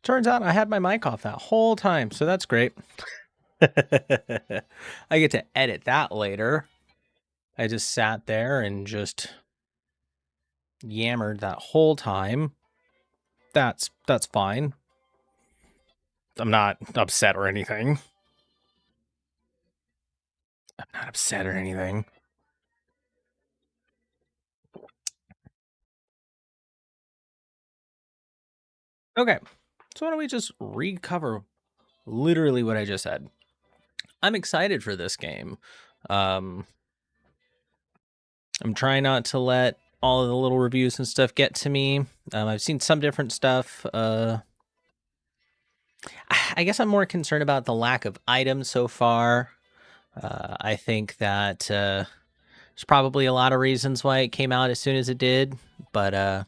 Turns out I had my mic off that whole time, so that's great. I get to edit that later. I just sat there and just yammered that whole time. That's fine. I'm not upset or anything. I'm not upset or anything. Okay, so why don't we just recover literally what I just said? I'm excited for this game. I'm trying not to let all of the little reviews and stuff get to me. I've seen some different stuff. I guess I'm more concerned about the lack of items so far. I think that there's probably a lot of reasons why it came out as soon as it did, but I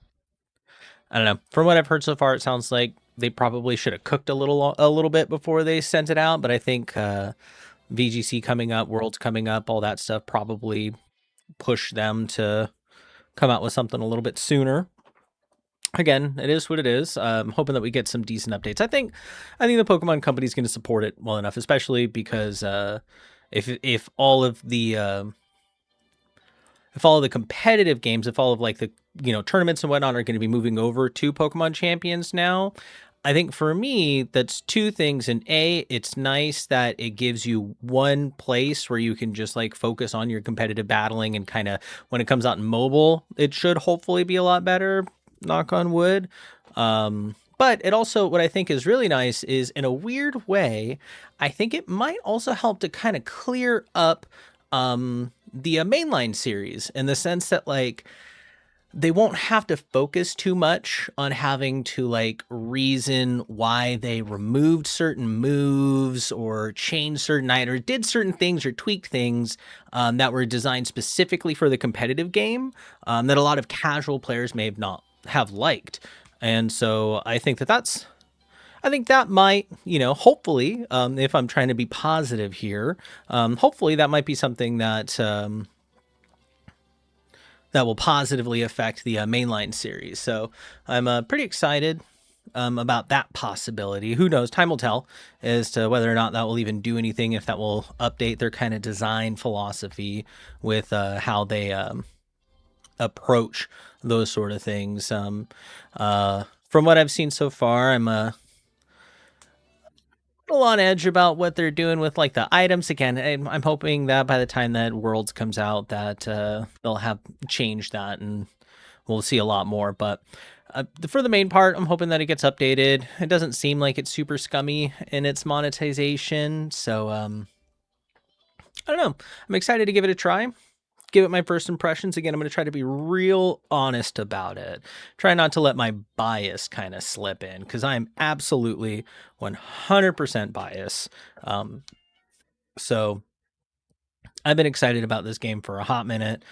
don't know. From what I've heard so far, it sounds like they probably should have cooked a little bit before they sent it out. But I think VGC coming up, Worlds coming up, all that stuff probably pushed them to come out with something a little bit sooner. Again, it is what it is. I'm hoping that we get some decent updates. I think the Pokemon Company is going to support it well enough, especially because if all of the competitive games, if all of like the tournaments and whatnot are going to be moving over to Pokemon Champions now, I think for me that's two things. And it's nice that it gives you one place where you can just like focus on your competitive battling, and kind of when it comes out in mobile, it should hopefully be a lot better. Knock on wood. But it also, what I think is really nice is, in a weird way, I think it might also help to kind of clear up the mainline series, in the sense that like they won't have to focus too much on having to like reason why they removed certain moves or changed certain items, or did certain things or tweaked things that were designed specifically for the competitive game, that a lot of casual players may not have liked. And so I think that might, hopefully, if I'm trying to be positive here, hopefully that might be something that that will positively affect the mainline series. So I'm pretty excited about that possibility. Who knows? Time will tell as to whether or not that will even do anything, if that will update their kind of design philosophy with how they approach those sort of things. From what I've seen so far, I'm a little on edge about what they're doing with like the items. Again, I'm hoping that by the time that Worlds comes out, that they'll have changed that and we'll see a lot more. But for the main part, I'm hoping that it gets updated. It doesn't seem like it's super scummy in its monetization, so I don't know. I'm excited to give it a try. Give it my first impressions. Again, I'm going to try to be real honest about it. Try not to let my bias kind of slip in, because I'm absolutely 100% biased. So I've been excited about this game for a hot minute,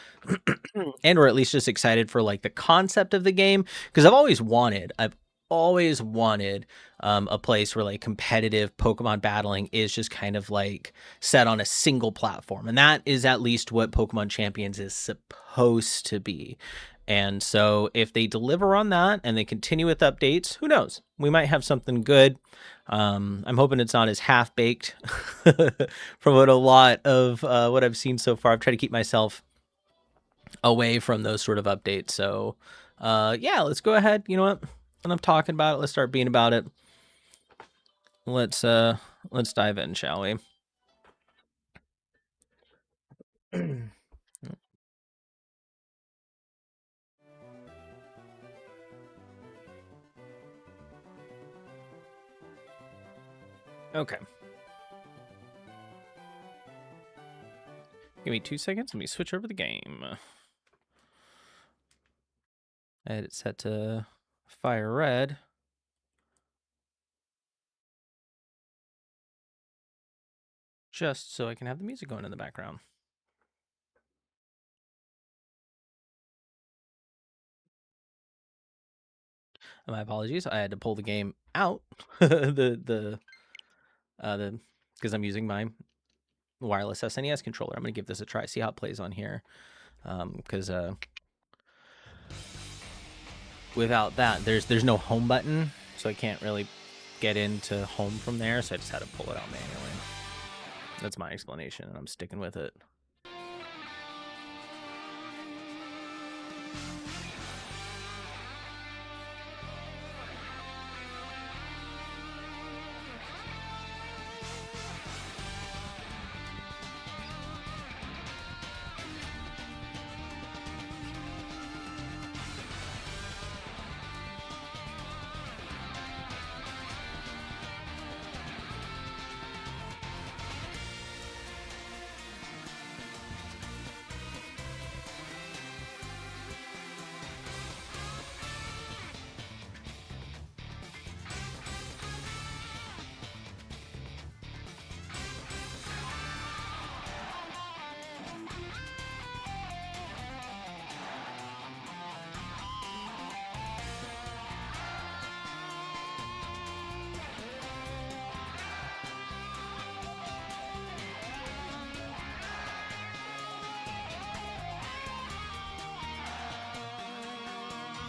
and or at least just excited for like the concept of the game, because I've always wanted a place where like competitive Pokemon battling is just kind of like set on a single platform, and that is at least what Pokemon Champions is supposed to be. And so if they deliver on that and they continue with updates, who knows, we might have something good. I'm hoping it's not as half-baked from what a lot of what I've seen so far. I've tried to keep myself away from those sort of updates. So yeah, let's go ahead. You know what? Enough talking about it. Let's start being about it. Let's dive in, shall we? Okay. Give me 2 seconds. Let me switch over the game. I had it set to fire red. Just so I can have the music going in the background. My apologies. I had to pull the game out. Because I'm using my wireless SNES controller. I'm gonna give this a try. See how it plays on here. Because without that, there's no home button, so I can't really get into home from there, so I just had to pull it out manually. That's my explanation, and I'm sticking with it.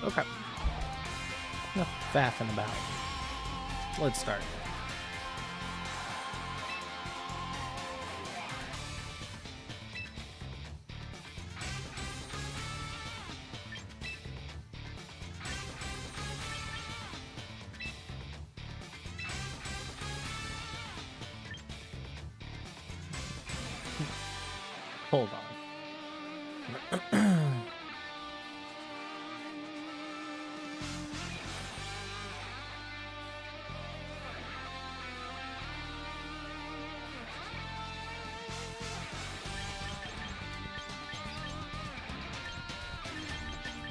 Okay. Enough faffing about. Let's start. Hold on.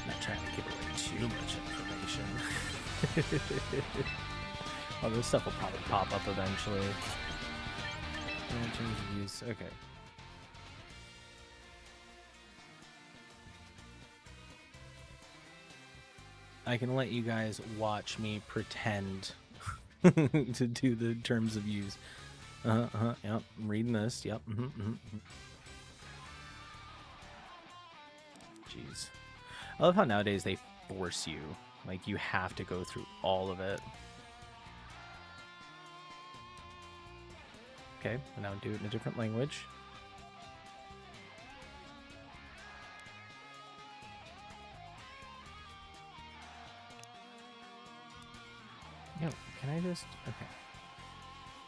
Not trying to give away too much information. Oh, this stuff will probably pop up eventually. Change of use. Okay. I can let you guys watch me pretend to do the terms of use. Yep, I'm reading this. Yep. Jeez. I love how nowadays they force you. Like, you have to go through all of it. Okay, and now do it in a different language. Yo, can I just... Okay.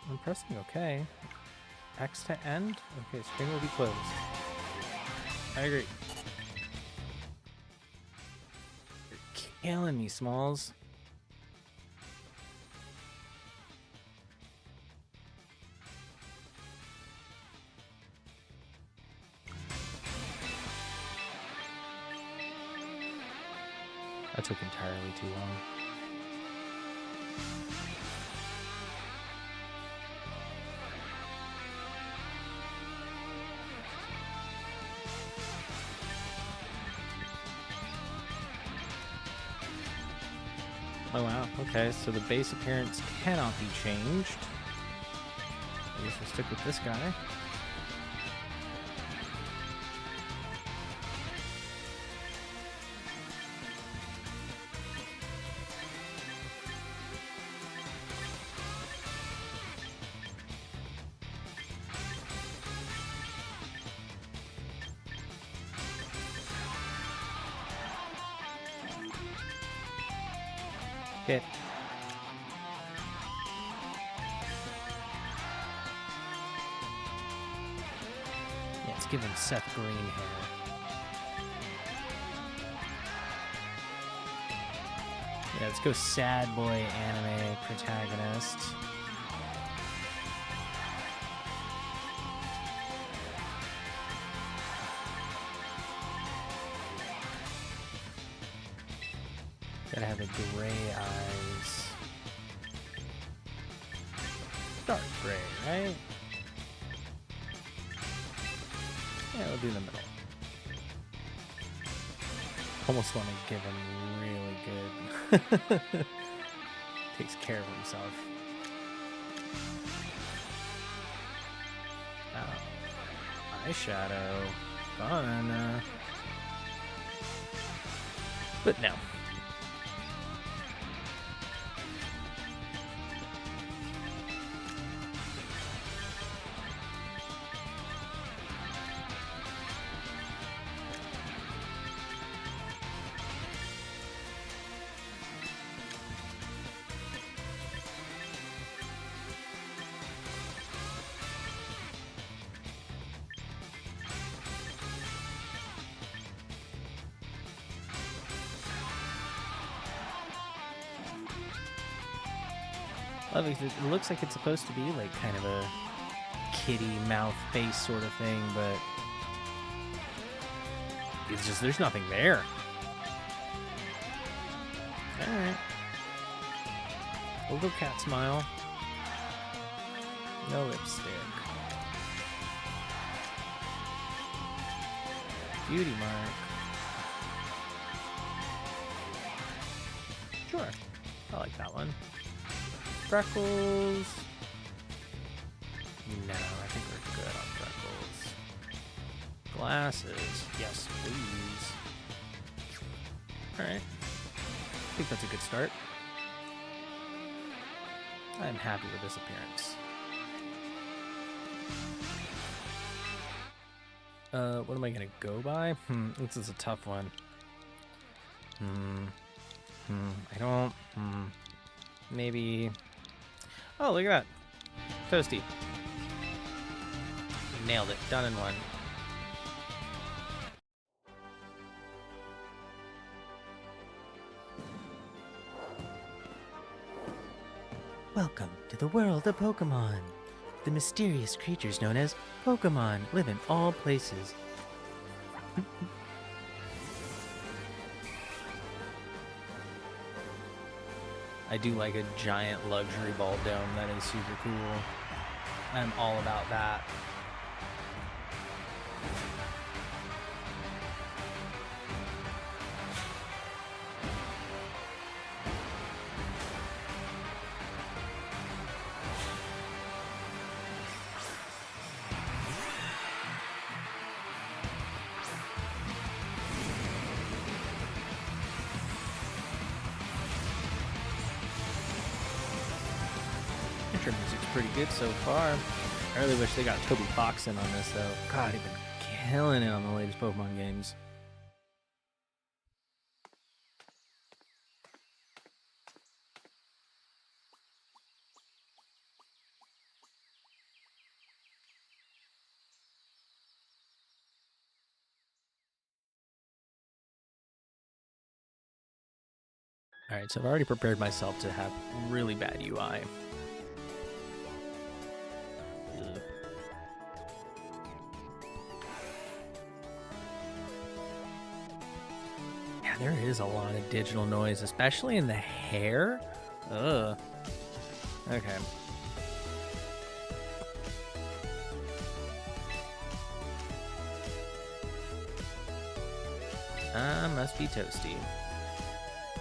I'm pressing OK. X to end? Okay, screen will be closed. I agree. You're killing me, Smalls. That took entirely too long. Oh wow, okay, so the base appearance cannot be changed. I guess we'll stick with this guy. Okay. Yeah, let's give him Seth Green hair. Yeah, let's go sad boy anime protagonist. Gotta have the gray eyes. Dark gray, right? Yeah, we'll do the middle. Almost want to give him really good. Takes care of himself. Eyeshadow. Fun. But no. It looks like it's supposed to be like kind of a kitty mouth face sort of thing, but it's just there's nothing there. All right. A little cat smile. No lipstick. Beauty mark. Sure. I like that one. Freckles. No, I think we're good on freckles. Glasses. Yes, please. Alright. I think that's a good start. I'm happy with this appearance. What am I gonna go by? This is a tough one. I don't. Maybe. Oh, look at that. Toasty. Nailed it. Done in one. Welcome to the world of Pokemon. The mysterious creatures known as Pokemon live in all places. I do like a giant luxury ball dome. That is super cool. I'm all about that. Intro music's pretty good so far. I really wish they got Toby Fox in on this, though. God, he's been killing it on the latest Pokemon games. Alright, so I've already prepared myself to have really bad UI. Yeah, there is a lot of digital noise, especially in the hair. Ugh. Okay. Must be Toasty.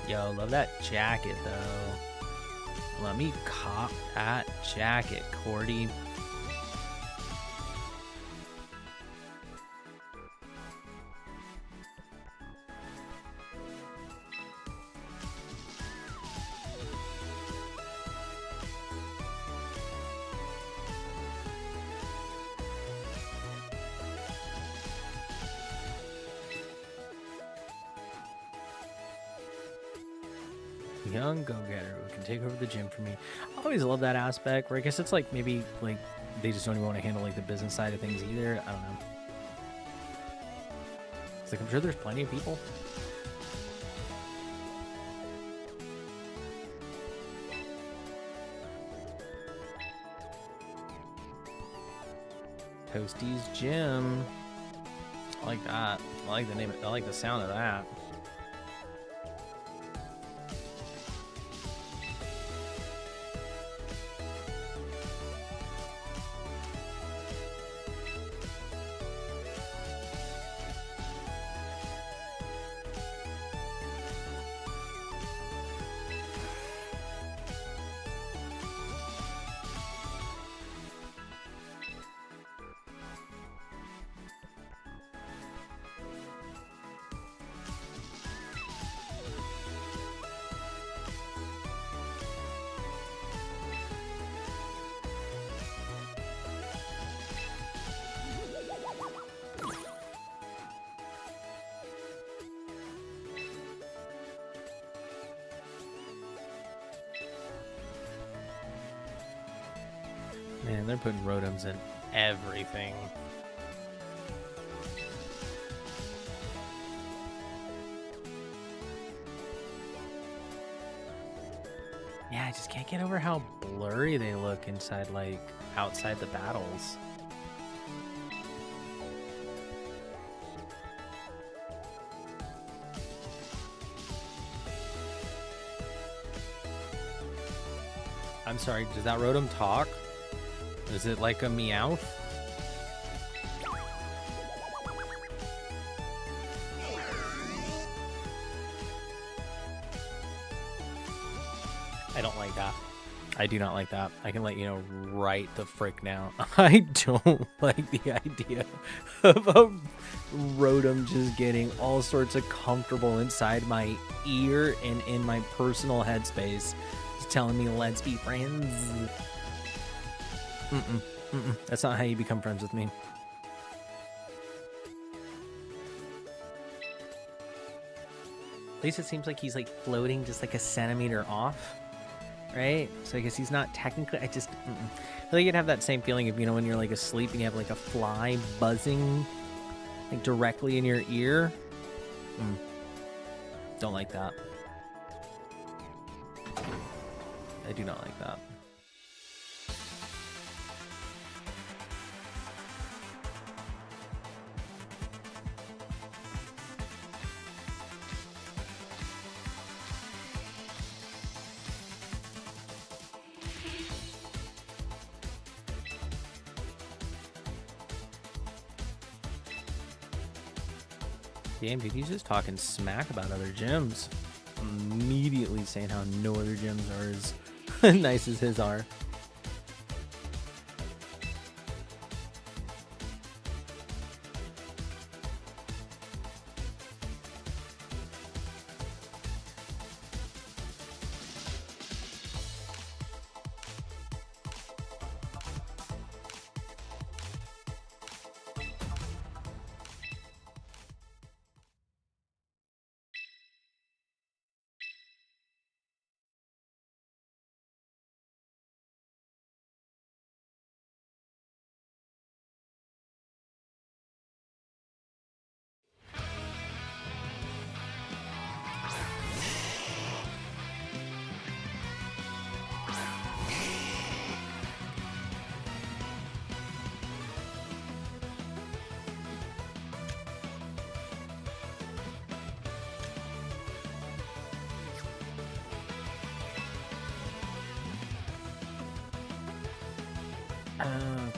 Yo, love that jacket, though. Let me cop that jacket, Cordy. Young go-getter who can take over the gym for me. I always love that aspect where I guess it's like maybe like they just don't even want to handle like the business side of things either. I don't know. It's like I'm sure there's plenty of people. Toasty's Gym. I like that. I like the name. I like the sound of that. Man, they're putting Rotoms in everything. Yeah, I just can't get over how blurry they look inside, like, outside the battles. I'm sorry, does that Rotom talk? Is it like a Meowth? I don't like that. I do not like that. I can let you know right the frick now. I don't like the idea of a Rotom just getting all sorts of comfortable inside my ear and in my personal headspace. Just telling me, let's be friends. That's not how you become friends with me. At least it seems like he's like floating just like a centimeter off. Right? So I guess he's not technically, I feel like you'd have that same feeling of, you know, when you're like asleep and you have like a fly buzzing like directly in your ear. Don't like that. I do not like that. Damn, dude, he's just talking smack about other gyms. Immediately saying how no other gyms are as nice as his are.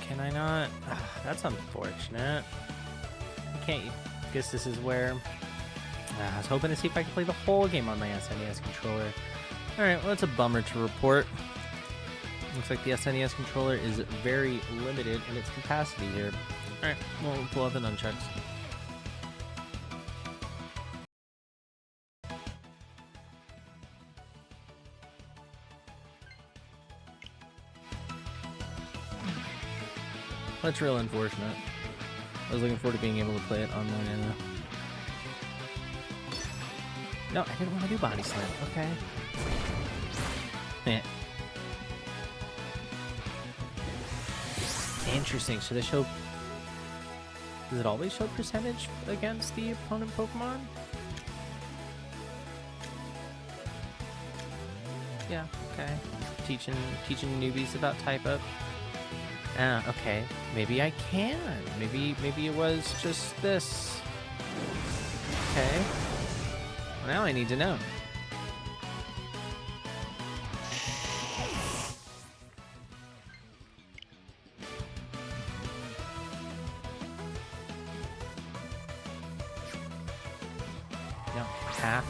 Can I not? That's unfortunate. I can't. Guess this is where I was hoping to see if I could play the whole game on my SNES controller. Alright, well, that's a bummer to report. Looks like the SNES controller is very limited in its capacity here. Alright, well, we'll pull out the nunchucks. That's real unfortunate. I was looking forward to being able to play it online. No, I didn't want to do body slam. Okay. Yeah. Interesting. So they show... Does it always show percentage against the opponent Pokemon? Yeah, okay. Teaching newbies about type up. Ah, okay. Maybe I can. Maybe it was just this. Okay. Well, now I need to know. No, half.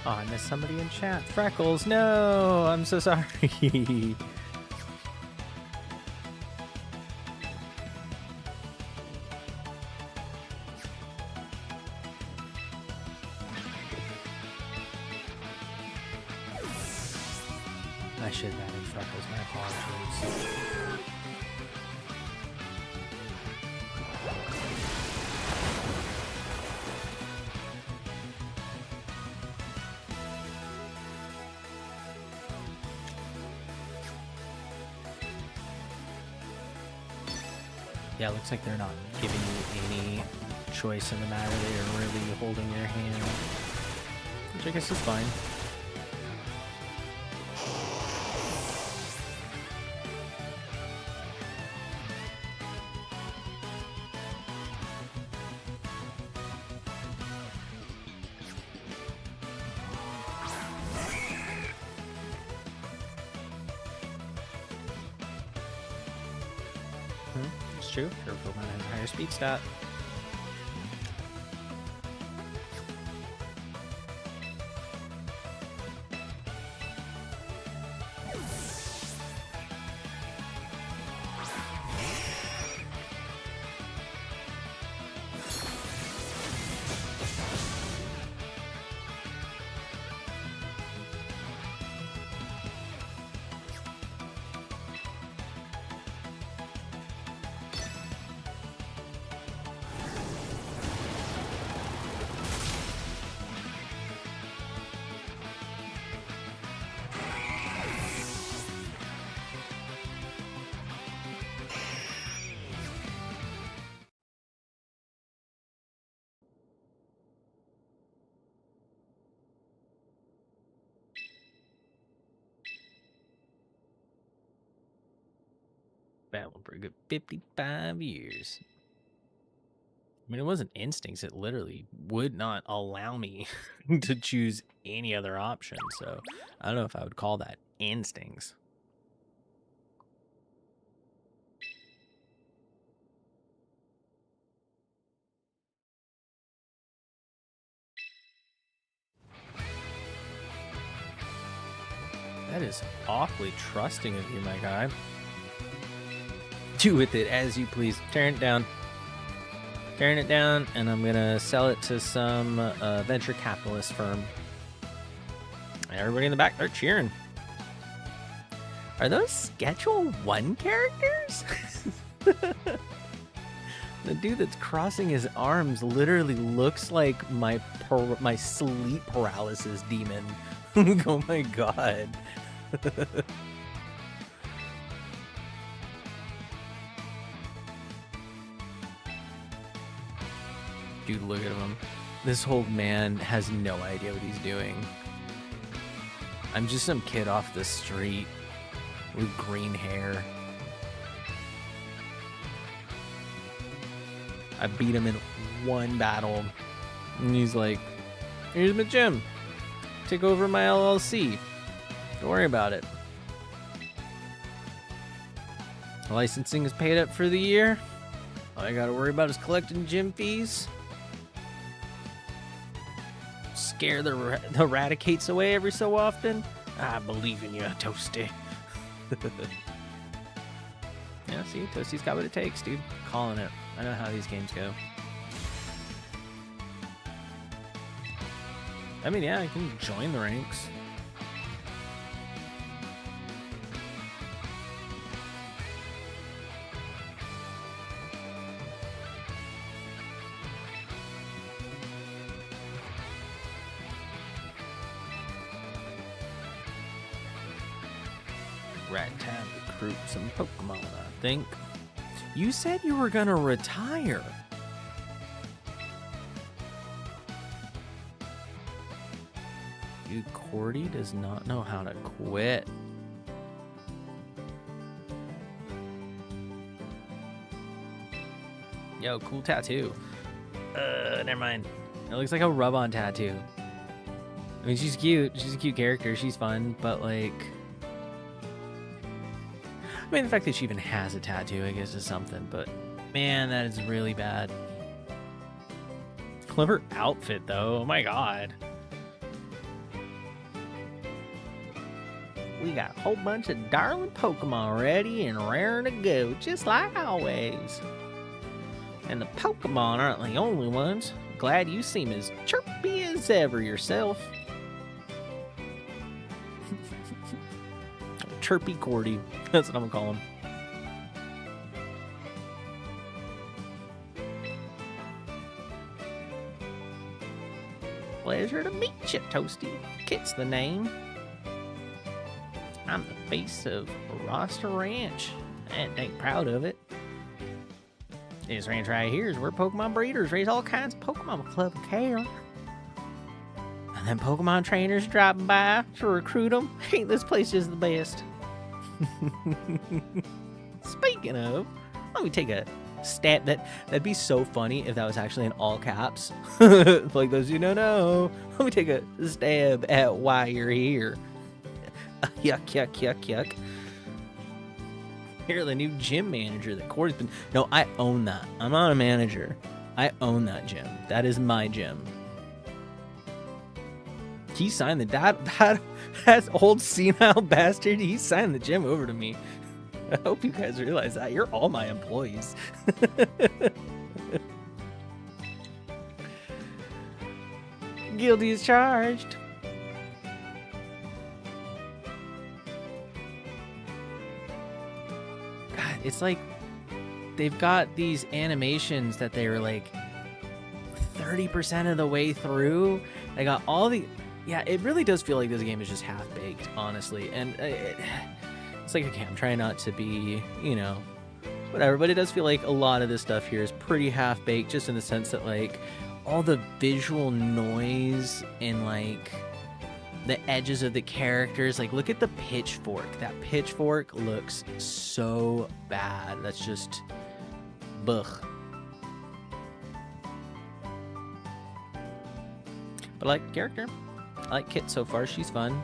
Oh, I missed somebody in chat. Freckles, no! I'm so sorry. I should have added Freckles, my apologies. Yeah, it looks like they're not giving you any choice in the matter. They are really holding your hand, which I guess is fine. It's true. Your Pokemon has a higher speed stat. Battled for a good 55 years. I mean, it wasn't instincts. It literally would not allow me to choose any other option. So I don't know if I would call that instincts. That is awfully trusting of you, my guy. Do with it as you please. Tearing it down. Tearing it down, and I'm going to sell it to some venture capitalist firm. Everybody in the back, they're cheering. Are those Schedule 1 characters? The dude that's crossing his arms literally looks like my sleep paralysis demon. Oh my god. Dude, look at him. This old man has no idea what he's doing. I'm just some kid off the street with green hair. I beat him in one battle. And he's like, here's my gym. Take over my LLC. Don't worry about it. Licensing is paid up for the year. All I gotta worry about is collecting gym fees. Scare the Eradicates away every so often. I believe in you, Toasty. Yeah, see, Toasty's got what it takes, dude. Calling it. I know how these games go. I mean, yeah, I can join the ranks. Right time to recruit some Pokemon, I think. You said you were gonna retire. Dude, Cordy does not know how to quit. Yo, cool tattoo. Never mind. It looks like a rub-on tattoo. I mean, she's cute. She's a cute character. She's fun, but like... I mean, the fact that she even has a tattoo, I guess, is something, but man, that is really bad. Clever outfit, though. Oh my god. We got a whole bunch of darling Pokemon ready and raring to go, just like always. And the Pokemon aren't the only ones. Glad you seem as chirpy as ever yourself. Chirpy Cordy. That's what I'm gonna call him. Pleasure to meet you, Toasty. Kit's the name. I'm the face of Roster Ranch. I ain't proud of it. This ranch right here is where Pokemon breeders raise all kinds of Pokemon with love and care. And then Pokemon trainers dropping by to recruit them. Ain't this place just the best? Speaking of, let me take a stab. That'd be so funny if that was actually in all caps. Like those you don't know. Let me take a stab at why you're here. Yuck, yuck, yuck, yuck. You're the new gym manager that Corey's been. No, I own that. I'm not a manager. I own that gym. That is my gym. He signed that old senile bastard. He signed the gym over to me. I hope you guys realize that. You're all my employees. Guilty as charged. God, it's like they've got these animations that they were like 30% of the way through. They got all the... Yeah, it really does feel like this game is just half-baked, honestly. And it's like, okay, I'm trying not to be, you know, whatever. But it does feel like a lot of this stuff here is pretty half-baked, just in the sense that, like, all the visual noise and, like, the edges of the characters. Like, look at the pitchfork. That pitchfork looks so bad. That's just... Blech. But I like character. I like Kit so far. She's fun.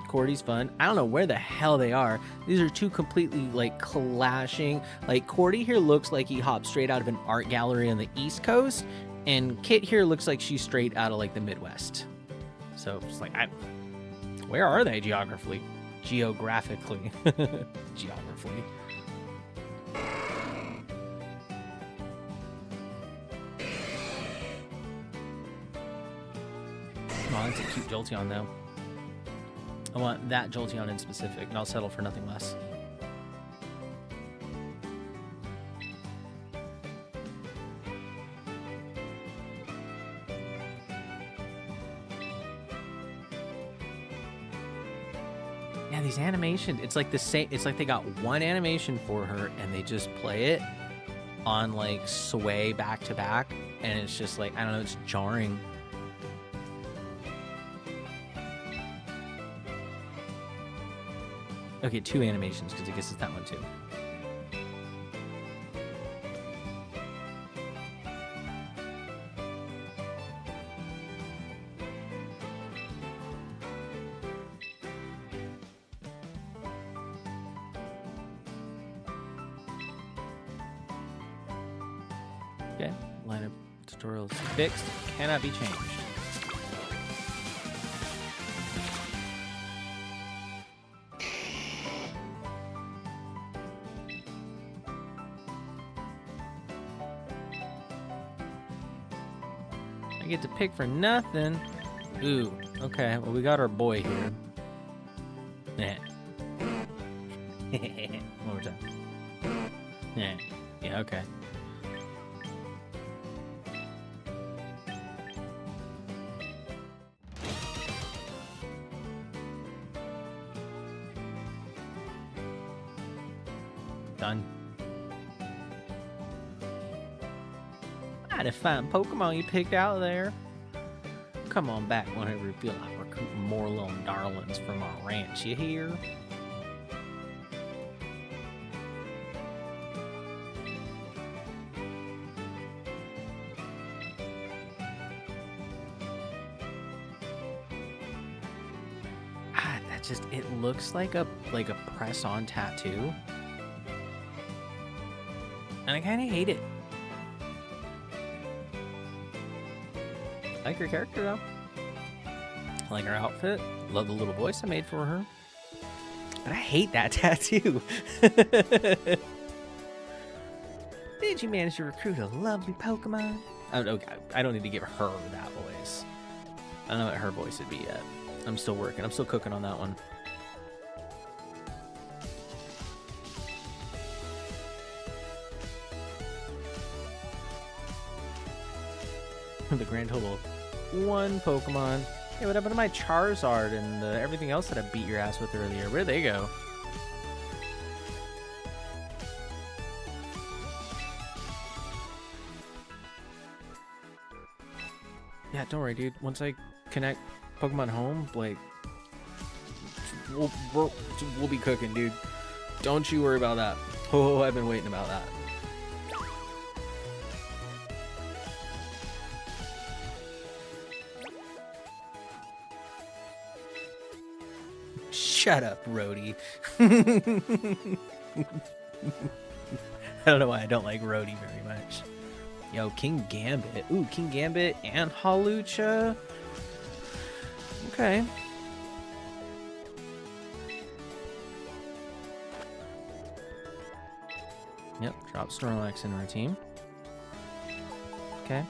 Cordy's fun. I don't know where the hell they are. These are two completely, like, clashing. Like, Cordy here looks like he hopped straight out of an art gallery on the East Coast, and Kit here looks like she's straight out of, like, the Midwest. So, it's like, where are they geographically? Geographically. Geographically. Oh, that's a cute Jolteon, though. I want that Jolteon in specific, and I'll settle for nothing less. Yeah, these animations, it's like the same. It's like they got one animation for her, and they just play it on, like, sway back to back, and it's just like, I don't know, it's jarring. Okay, 2 animations, because I guess it's that one too. Okay, lineup tutorials fixed. Cannot be changed. Get to pick for nothing. Ooh, okay. Well, we got our boy here. One more time. Yeah, okay. Done. To find Pokemon you picked out there. Come on back whenever you feel like recruiting more little darlings from our ranch, you hear? That just, it looks like a press-on tattoo. And I kind of hate it. I like her character, though. I like her outfit. Love the little voice I made for her. But I hate that tattoo. Did you manage to recruit a lovely Pokemon? Oh, okay. I don't need to give her that voice. I don't know what her voice would be yet. I'm still working. I'm still cooking on that one. The grand total of 1 Pokemon. Hey, what happened to my Charizard and everything else that I beat your ass with earlier? Where'd they go? Yeah, don't worry, dude. Once I connect Pokemon Home, like, we'll be cooking, dude. Don't you worry about that. Oh, I've been waiting about that. Shut up, Rhodey. I don't know why I don't like Rhodey very much. Yo, King Gambit. Ooh, King Gambit and Hawlucha. Okay. Yep, drop Snorlax in our team. Okay.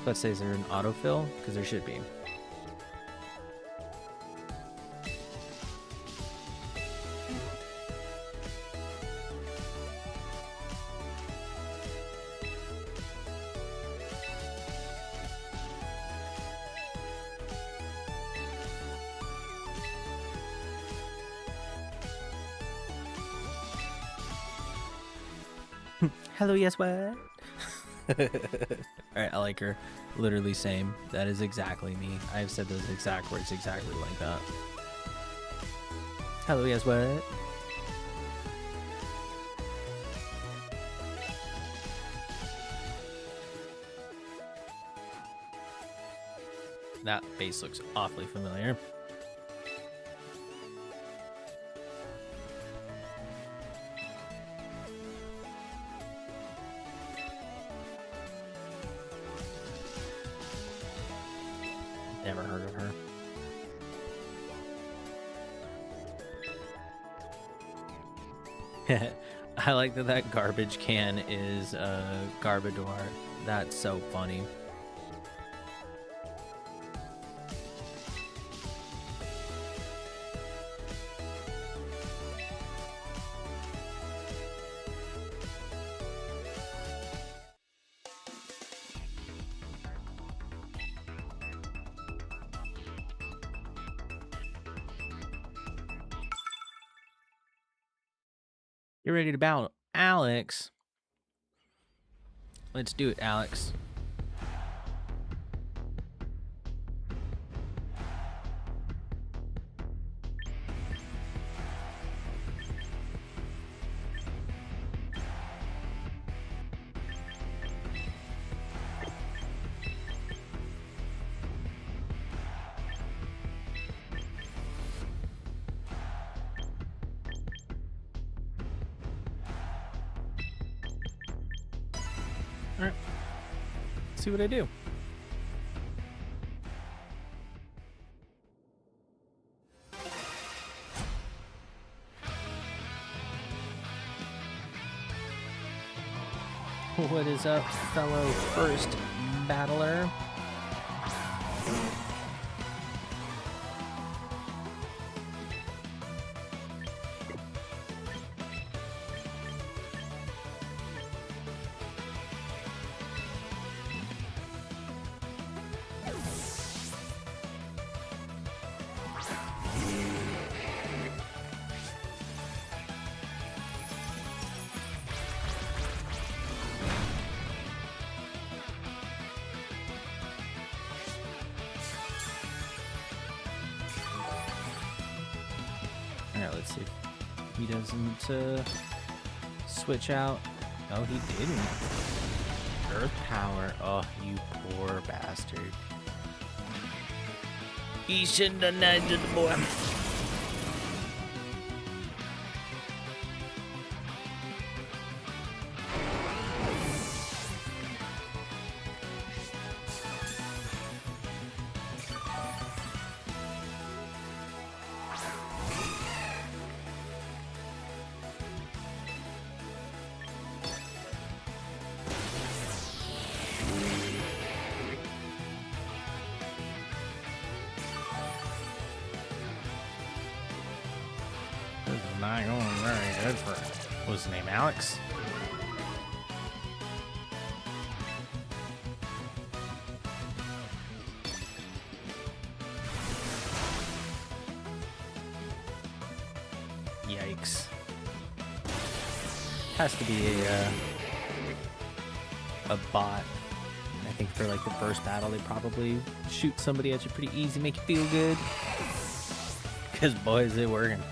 Let's say, is there an autofill? Because there should be. Hello, yes, what? Alright, I like her. Literally same. That is exactly me. I have said those exact words exactly like that. Hello, yes, what? That base looks awfully familiar. Never heard of her. I like that garbage can is Garbodor. That's so funny. You're ready to battle Alex? Let's do it, Alex. All right. Let's see what I do. What is up, fellow first battler? Alright, let's see if he doesn't switch out. Oh, he didn't. Earth Power. Oh, you poor bastard. He shouldn't have done to the boy. Not going very good for him. What was his name, Alex? Yikes. Has to be a bot. I think for like the first battle, they probably shoot somebody at you pretty easy, make you feel good. Because boy, is it working.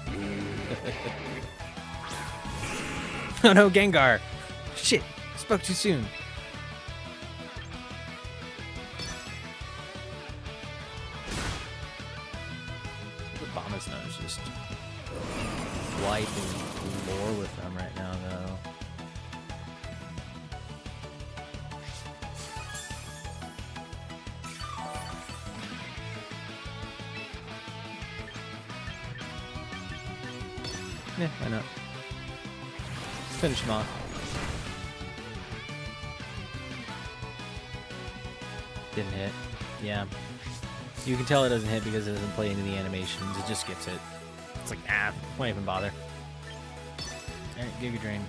Oh no, Gengar. Shit, spoke too soon. The Abomasnow is just wiping floor with them right now, though. Yeah, why not? Let's finish him off. Didn't hit. Yeah. You can tell it doesn't hit because it doesn't play any of the animations. It just skips it. It's like, won't even bother. Alright, Giga Drain.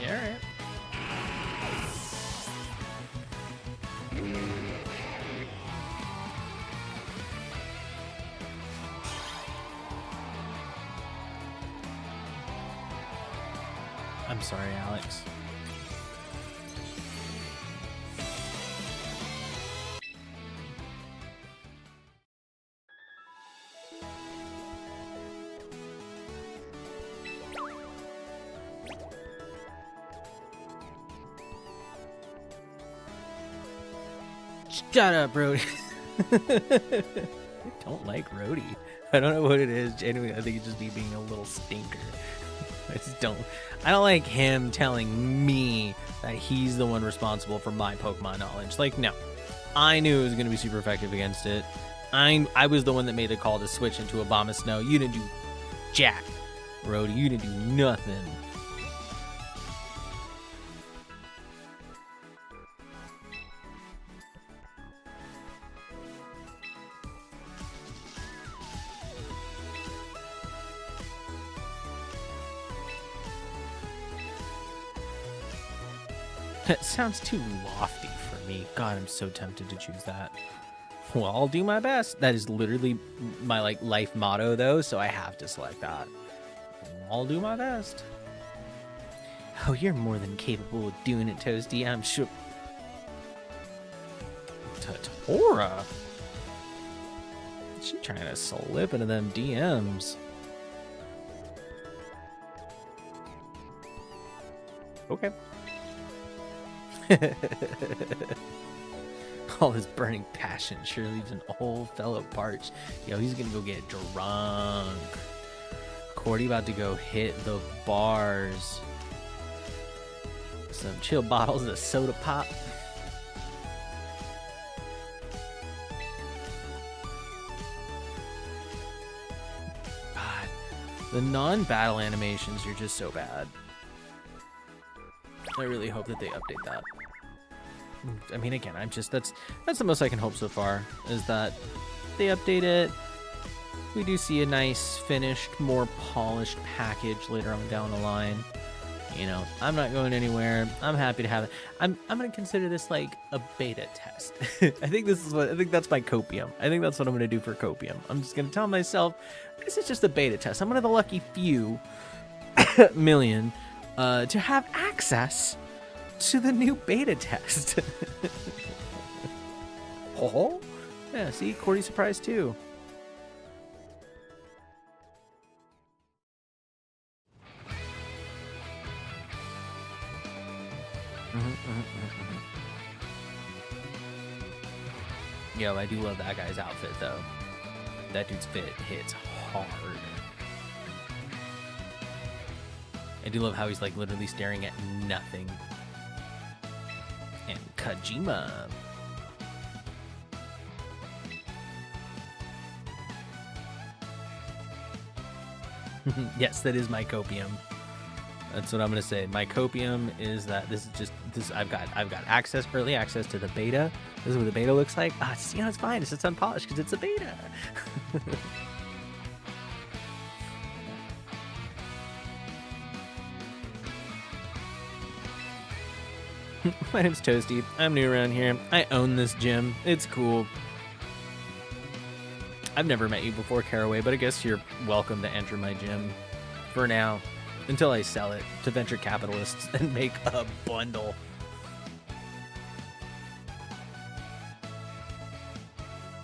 Yeah, alright. I'm sorry, Alex. Shut up, Brody. I don't like Brody. I don't know what it is. Genuinely, I think it's just me being a little stinker. I don't like him telling me that he's the one responsible for my Pokemon knowledge. Like, no. I knew it was going to be super effective against it. I was the one that made the call to switch into Abomasnow. You didn't do jack, Brody. You didn't do nothing. That sounds too lofty for me. God, I'm so tempted to choose that. Well, I'll do my best. That is literally my life motto, though, so I have to select that. I'll do my best. Oh, you're more than capable of doing it, Toasty. I'm sure. Tatora? She trying to slip into them DMs. Okay. All his burning passion sure leaves an old fellow parched. Yo, he's gonna go get drunk. Cordy about to go hit the bars. Some chill bottles of soda pop. God, the non-battle animations are just so bad. I really hope that they update that. I mean, again, that's the most I can hope so far, is that they update it. We do see a nice, finished, more polished package later on down the line. You know, I'm not going anywhere. I'm happy to have it. I'm gonna consider this like a beta test. I think that's my copium. I think that's what I'm gonna do for copium. I'm just gonna tell myself this is just a beta test. I'm one of the lucky few million to have access to the new beta test. Oh, yeah. See, Cordy's surprised too. Yo, I do love that guy's outfit though. That dude's fit hits hard. I do love how he's like literally staring at nothing. And Kojima. Yes, that is my copium. That's what I'm gonna say. My copium is that this is just this. I've got access, early access to the beta. This is what the beta looks like. It's fine. It's just unpolished because it's a beta. My name's Toasty. I'm new around here. I own this gym. It's cool. I've never met you before, Caraway, but I guess you're welcome to enter my gym for now, until I sell it to venture capitalists and make a bundle.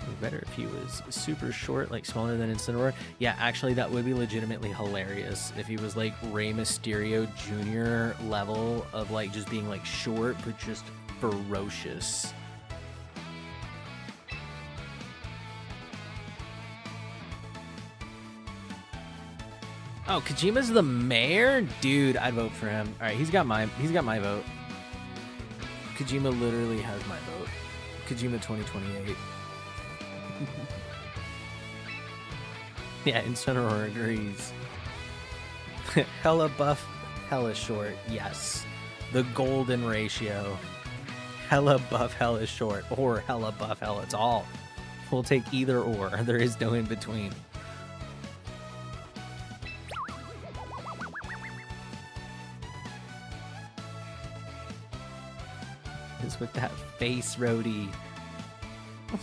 It'd be better if he was super short, like smaller than Incineroar. Yeah, actually, that would be legitimately hilarious if he was like Rey Mysterio Jr. level of like just being like short, but just ferocious. Oh, Kojima's the mayor? Dude, I'd vote for him. All right, he's got my vote. Kojima literally has my vote. Kojima 2028. Yeah, Incineroar agrees. Hella buff, hella short. Yes. The golden ratio. Hella buff, hella short. Or hella buff, hella tall. We'll take either or. There is no in between. Is with that face, Rhodey.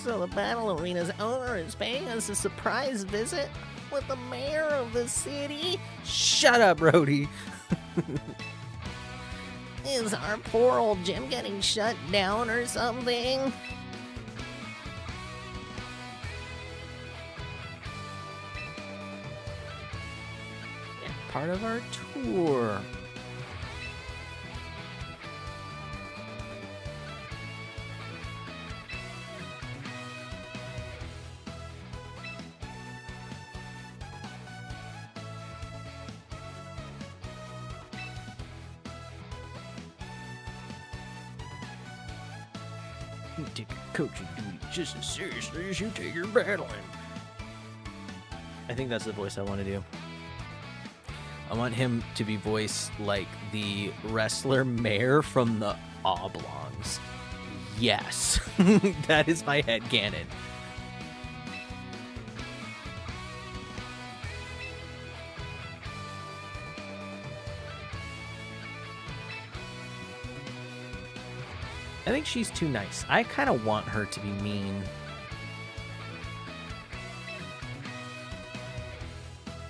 So the Battle Arena's owner is paying us a surprise visit with the mayor of the city? Shut up, Rhodey. Is our poor old gym getting shut down or something? Yeah, part of our tour. You take your coaching duty just as seriously as you take your battling. I think that's the voice I want to do. I want him to be voiced like the wrestler mayor from the Oblongs. Yes, that is my headcanon. I think she's too nice. I kind of want her to be mean.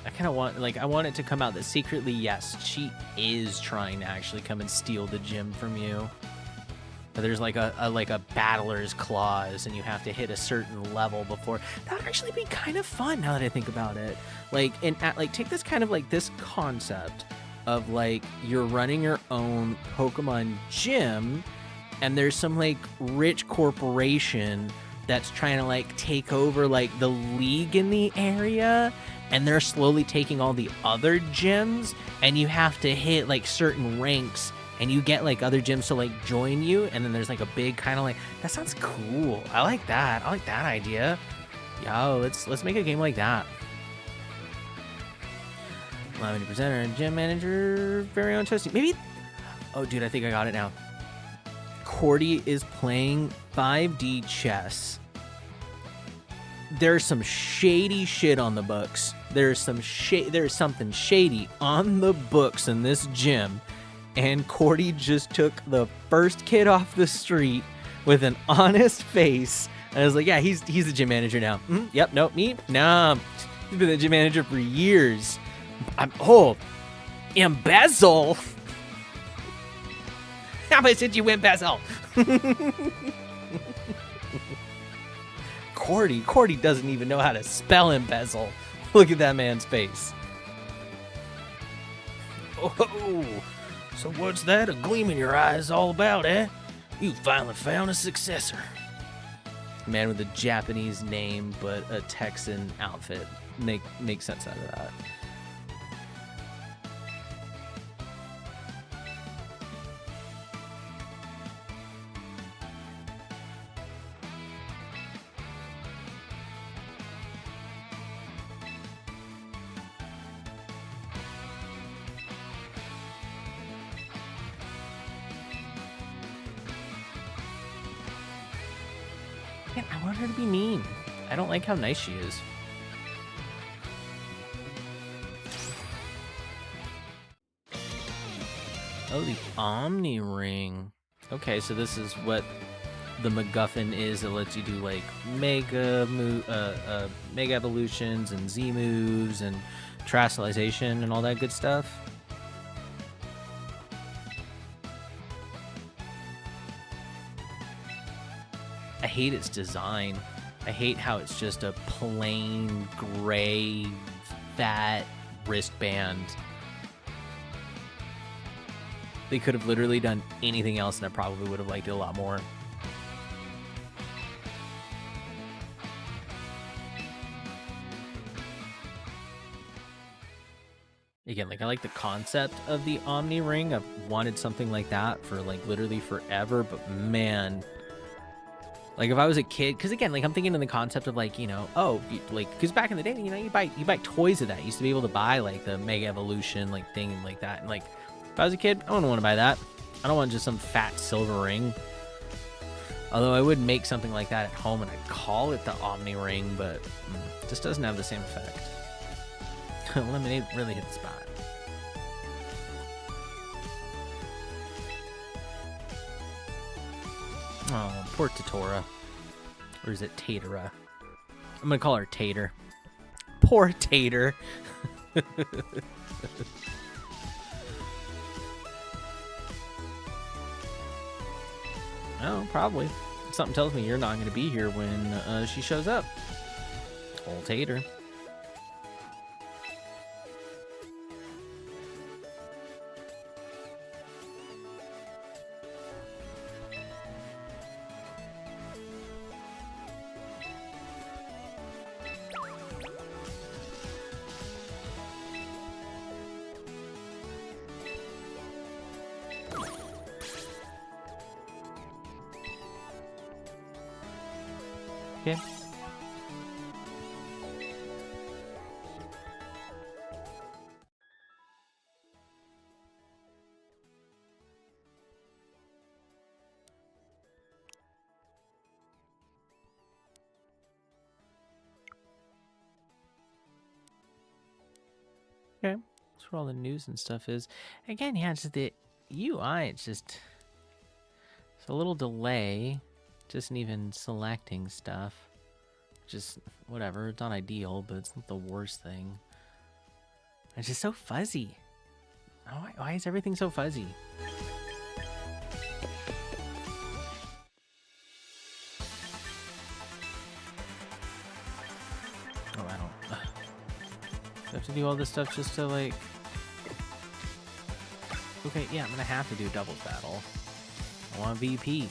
I kind of want, like, I want it to come out that secretly, yes, she is trying to actually come and steal the gym from you. But there's like a battler's clause, and you have to hit a certain level before. That would actually be kind of fun now that I think about it. Like, and like take this kind of like this concept of like you're running your own Pokemon gym. And there's some like rich corporation that's trying to like take over like the league in the area, and they're slowly taking all the other gyms, and you have to hit like certain ranks, and you get like other gyms to like join you, and then there's like a big kind of like, that sounds cool. I like that. I like that idea. Yo, let's make a game like that. Allow me to present our gym manager, very own Toasty. Maybe. Oh, dude, I think I got it now. Cordy is playing 5D chess. There's some shady shit on the books. There's something shady on the books in this gym, and Cordy just took the first kid off the street with an honest face, and I was like, yeah, he's the gym manager now. Yep, nope, me? Nah, he's been the gym manager for years. Embezzle. How much did you embezzle? Cordy doesn't even know how to spell embezzle. Look at that man's face. Oh, so what's that? A gleam in your eyes all about, eh? You finally found a successor. Man with a Japanese name but a Texan outfit. Make sense out of that. Man, I want her to be mean. I don't like how nice she is. Oh, the Omni Ring. Okay, so this is what the MacGuffin is that lets you do like mega evolutions and Z moves and terrestrialization and all that good stuff. I hate its design. I hate how it's just a plain gray fat wristband. They could have literally done anything else and I probably would have liked it a lot more. Again, like I like the concept of the Omni Ring. I've wanted something like that for like literally forever, but man, like if I was a kid, because again, like I'm thinking in the concept of like, you know, oh, like because back in the day, you know, you buy toys of that. You used to be able to buy like the Mega Evolution like thing and like that. And like if I was a kid, I wouldn't want to buy that. I don't want just some fat silver ring. Although I would make something like that at home and I'd call it the Omni Ring, but it just doesn't have the same effect. Lemonade really hit the spot. Oh, poor Tatora. Or is it Tatera? I'm gonna call her Tater. Poor Tater. Oh, probably. Something tells me you're not gonna be here when she shows up. Old Tater. Okay. Okay. That's where all the news and stuff is. Again, yeah, it's just the UI, it's a little delay. Just in even selecting stuff. Just whatever, it's not ideal, but it's not the worst thing. It's just so fuzzy. Why is everything so fuzzy? Oh, I don't. I have to do all this stuff just to like. Okay, yeah, I'm gonna have to do a doubles battle. I want VP.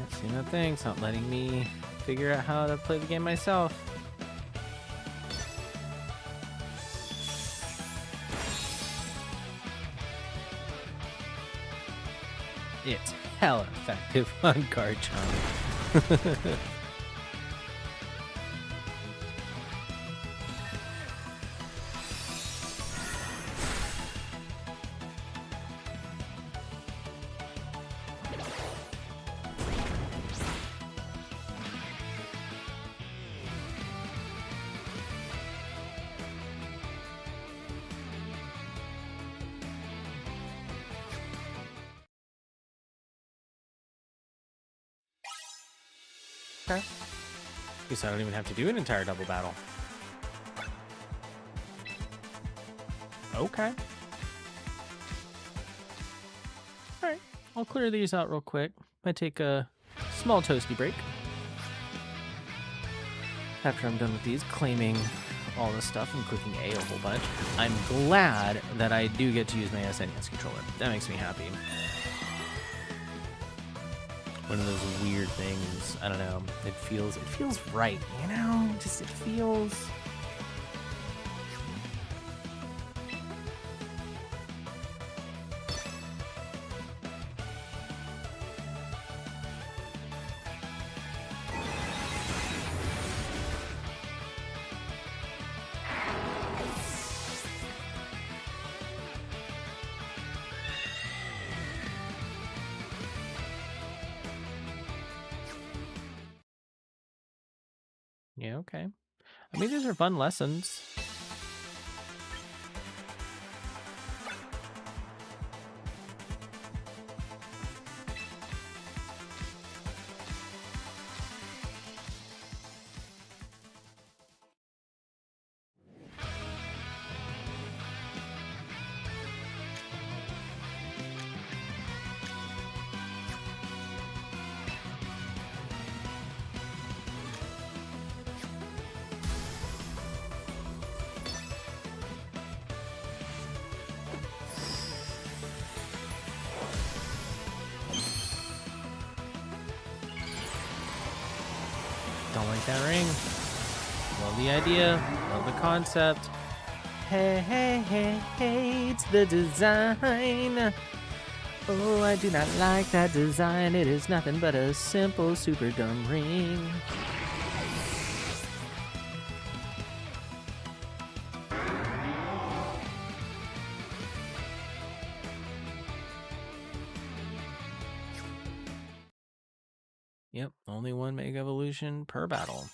See nothing. It's not letting me figure out how to play the game myself. It's hella effective on card jump. Okay. Guess I don't even have to do an entire double battle. Okay. Alright. I'll clear these out real quick. Might take a small toasty break. After I'm done with these, claiming all this stuff and clicking A a whole bunch. I'm glad that I do get to use my SNES controller. That makes me happy. One of those weird things. I don't know. It feels right, you know? Just it feels. Yeah, okay. I mean, these are fun lessons. Don't like that ring. Love the idea. Love the concept. Hey, hey, hey, hey, it's the design. Oh, I do not like that design. It is nothing but a simple super dumb ring. Yep, only one Mega Evolution per battle.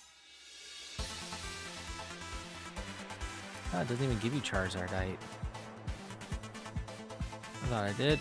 Oh, it doesn't even give you Charizardite. I thought I did.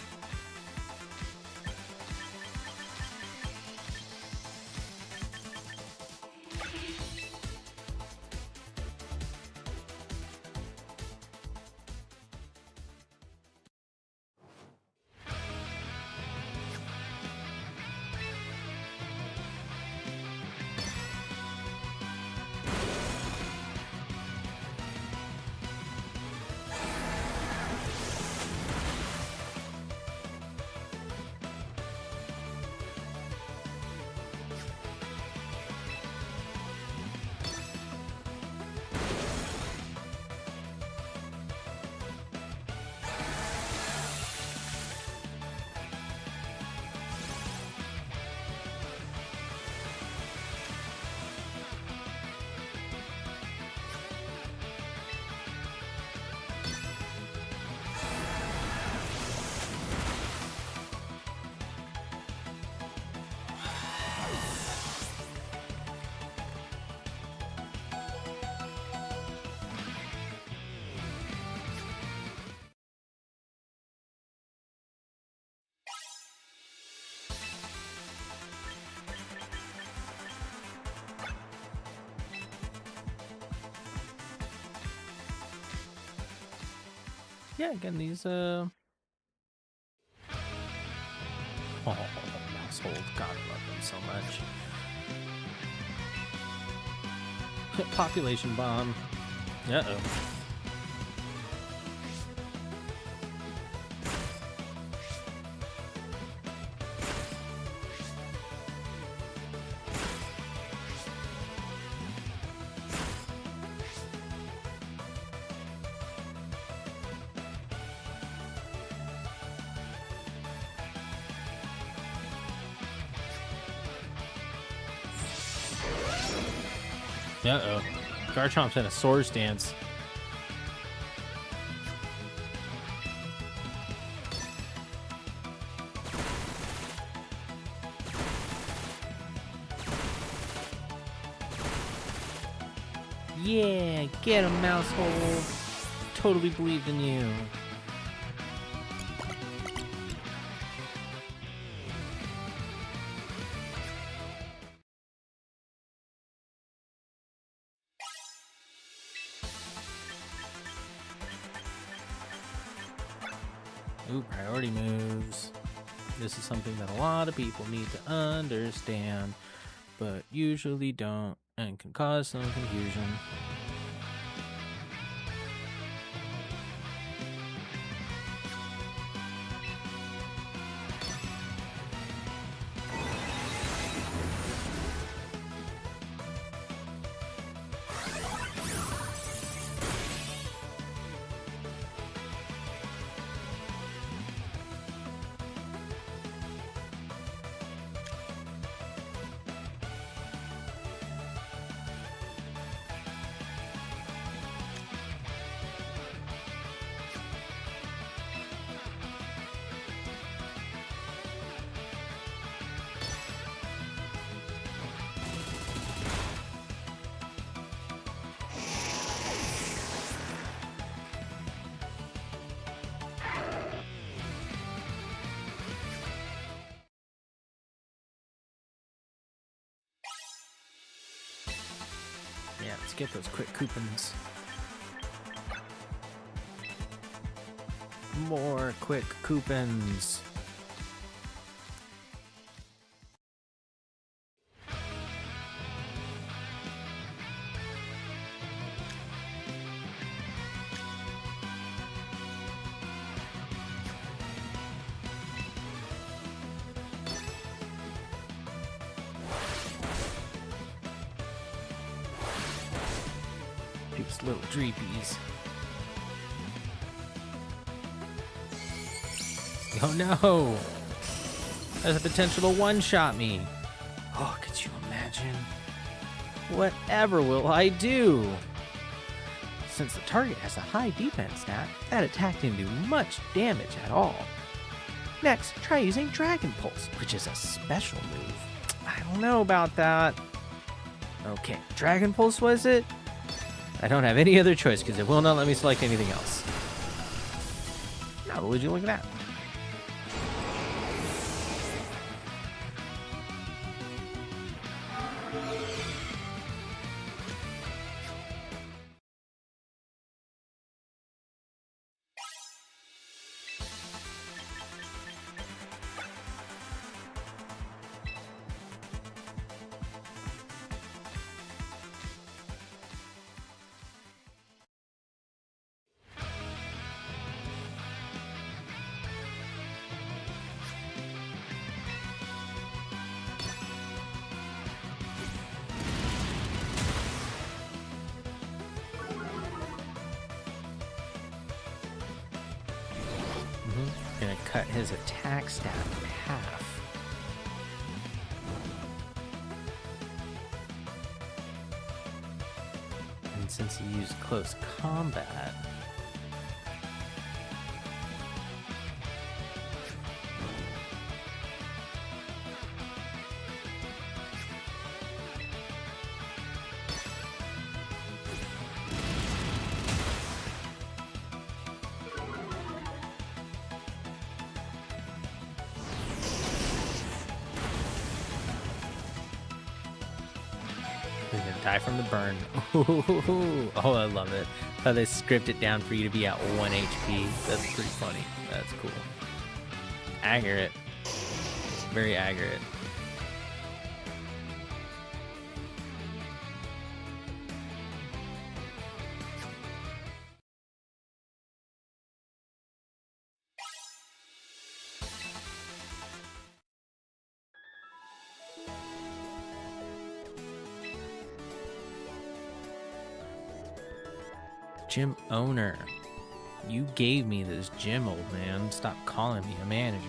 Yeah, again, these, oh, Mousehold. God, I love them so much. Population bomb. Uh-oh. Uh-oh. Garchomp's in a sword stance. Yeah, get him, Mousehole. Totally believed in you. Ooh, priority moves. This is something that a lot of people need to understand, but usually don't, and can cause some confusion. Yeah, let's get those quick coupons. More quick coupons. These little dreepies. Oh no! There's a potential to one-shot me. Oh, could you imagine? Whatever will I do? Since the target has a high defense stat, that attack didn't do much damage at all. Next, try using Dragon Pulse, which is a special move. I don't know about that. Okay, Dragon Pulse was it? I don't have any other choice because it will not let me select anything else. Now, would you look at that? Gonna cut his attack stat in half. And since he used close combat, he's gonna die from the burn. Ooh, oh, I love it. How they script it down for you to be at 1 HP. That's pretty funny. That's cool. Accurate. Very accurate. Gym owner. You gave me this gym, old man. Stop calling me a manager.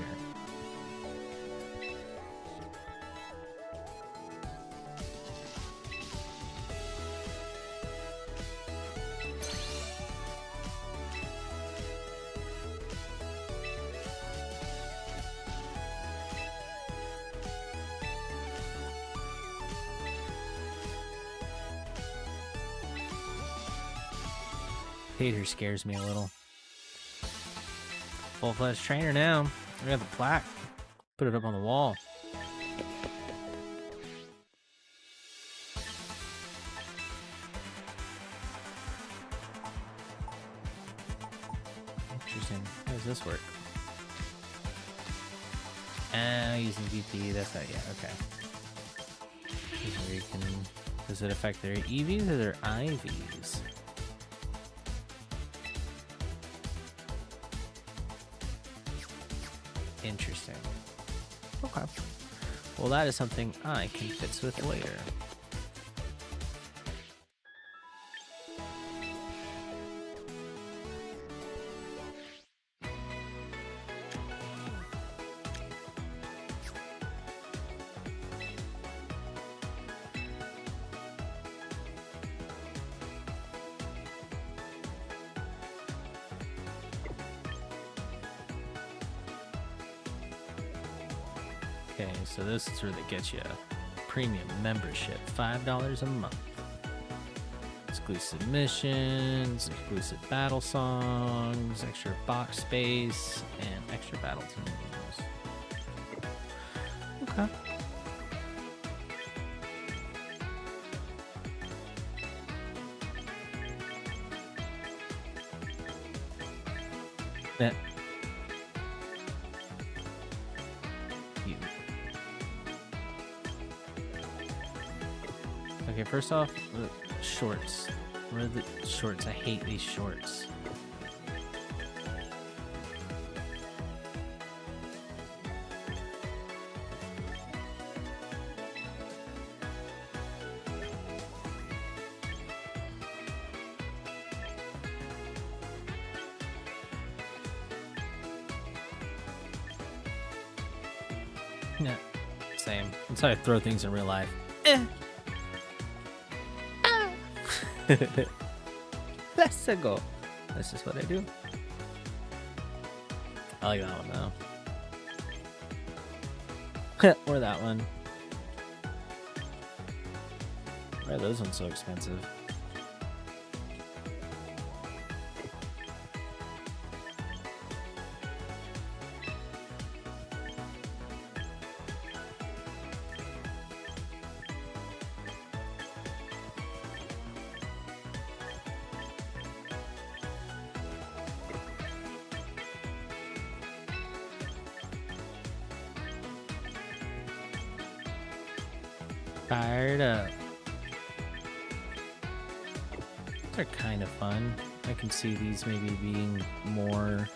Peter scares me a little. Full-fledged trainer now. We got the plaque. Put it up on the wall. Interesting. How does this work? Using VP. That's not yet. Okay. This is where you can. Does it affect their EVs or their IVs? Interesting. Okay. Well, that is something I can fix with later. Okay, so this is where they get you premium membership, $5 a month. Exclusive missions, exclusive battle songs, extra box space, and extra battle teams. Okay. Yeah. You. Okay, first off, the shorts. Where are the shorts? I hate these shorts. Yeah, same. That's how I throw things in real life. Let's go. That's just what I do. I like that one though. Or that one. Why are those ones so expensive? Fired up. These are kind of fun. I can see these maybe being more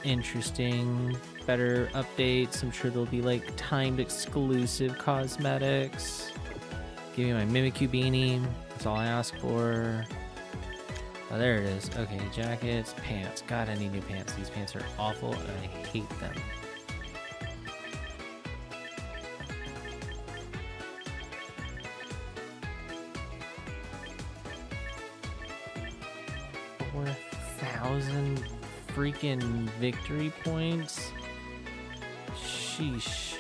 interesting, better updates. I'm sure there'll be like timed exclusive cosmetics. Give me my Mimikyu beanie. That's all I ask for. Oh, there it is. Okay, jackets, pants. God, I need new pants. These pants are awful and I hate them. Freaking victory points. Sheesh.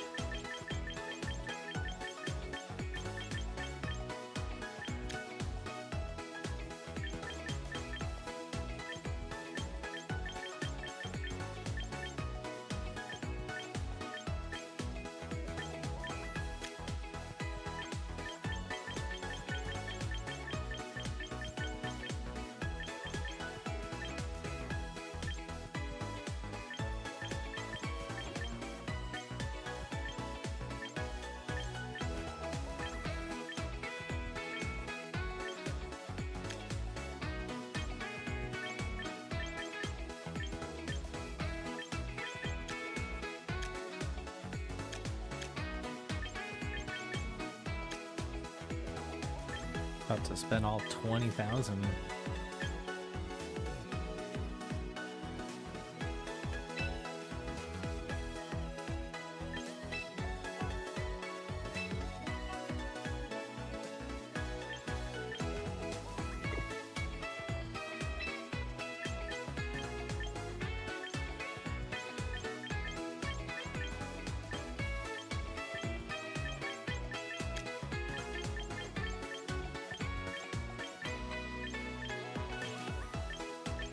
About to spend all 20,000.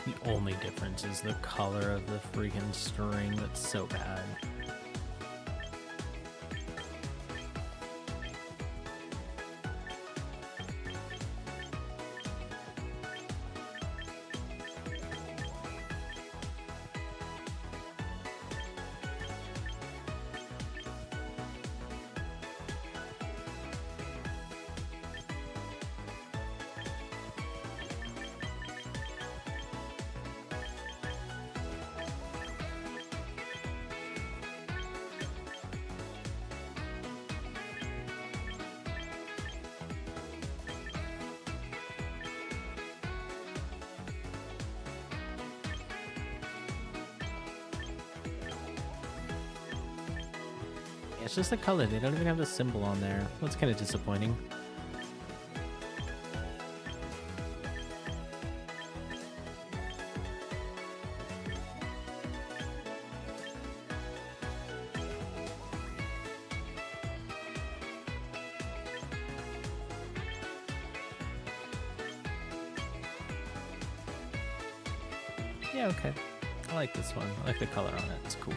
The only difference is the color of the freaking string. That's so bad. It's just the color. They don't even have the symbol on there. That's kind of disappointing. Yeah, okay. I like this one. I like the color on it. It's cool.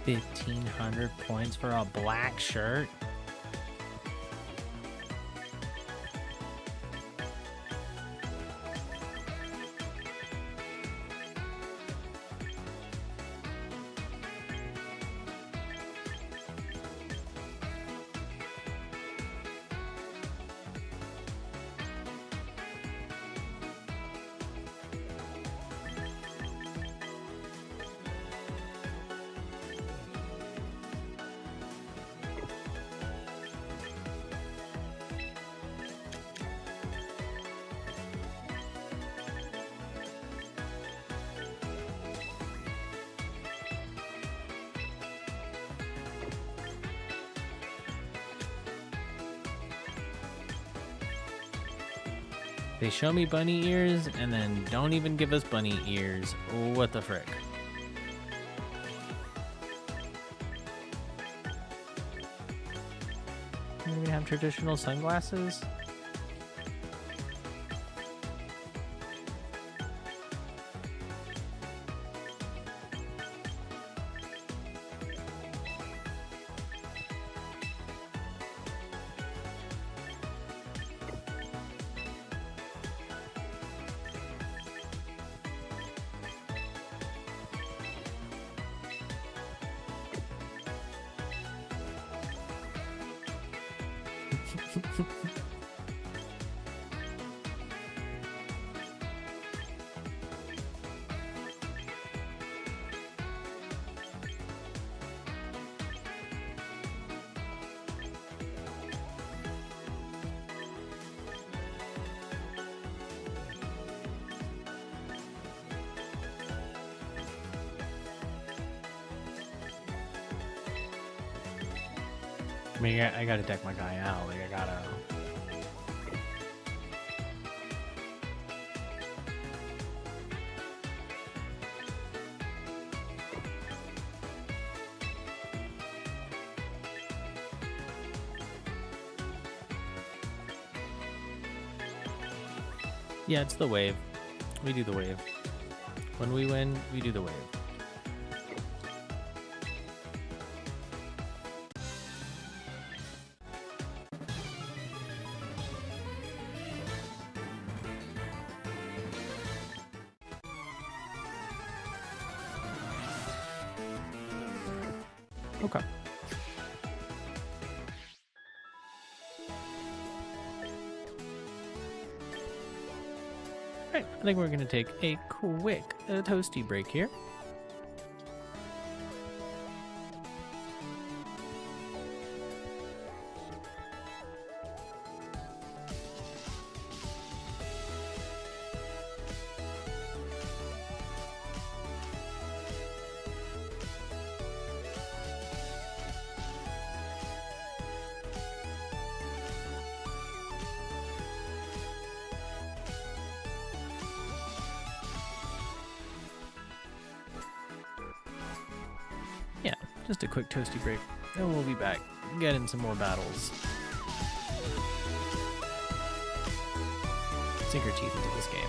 1,500 points for a black shirt. They show me bunny ears and then don't even give us bunny ears. What the frick? Are we gonna have traditional sunglasses? I mean, I gotta deck my guy out. Like, I gotta. Yeah, it's the wave. We do the wave. When we win, we do the wave. Okay. Alright, I think we're going to take a quick toasty break here. Yeah, just a quick toasty break, and we'll be back, get in some more battles. Sink our teeth into this game.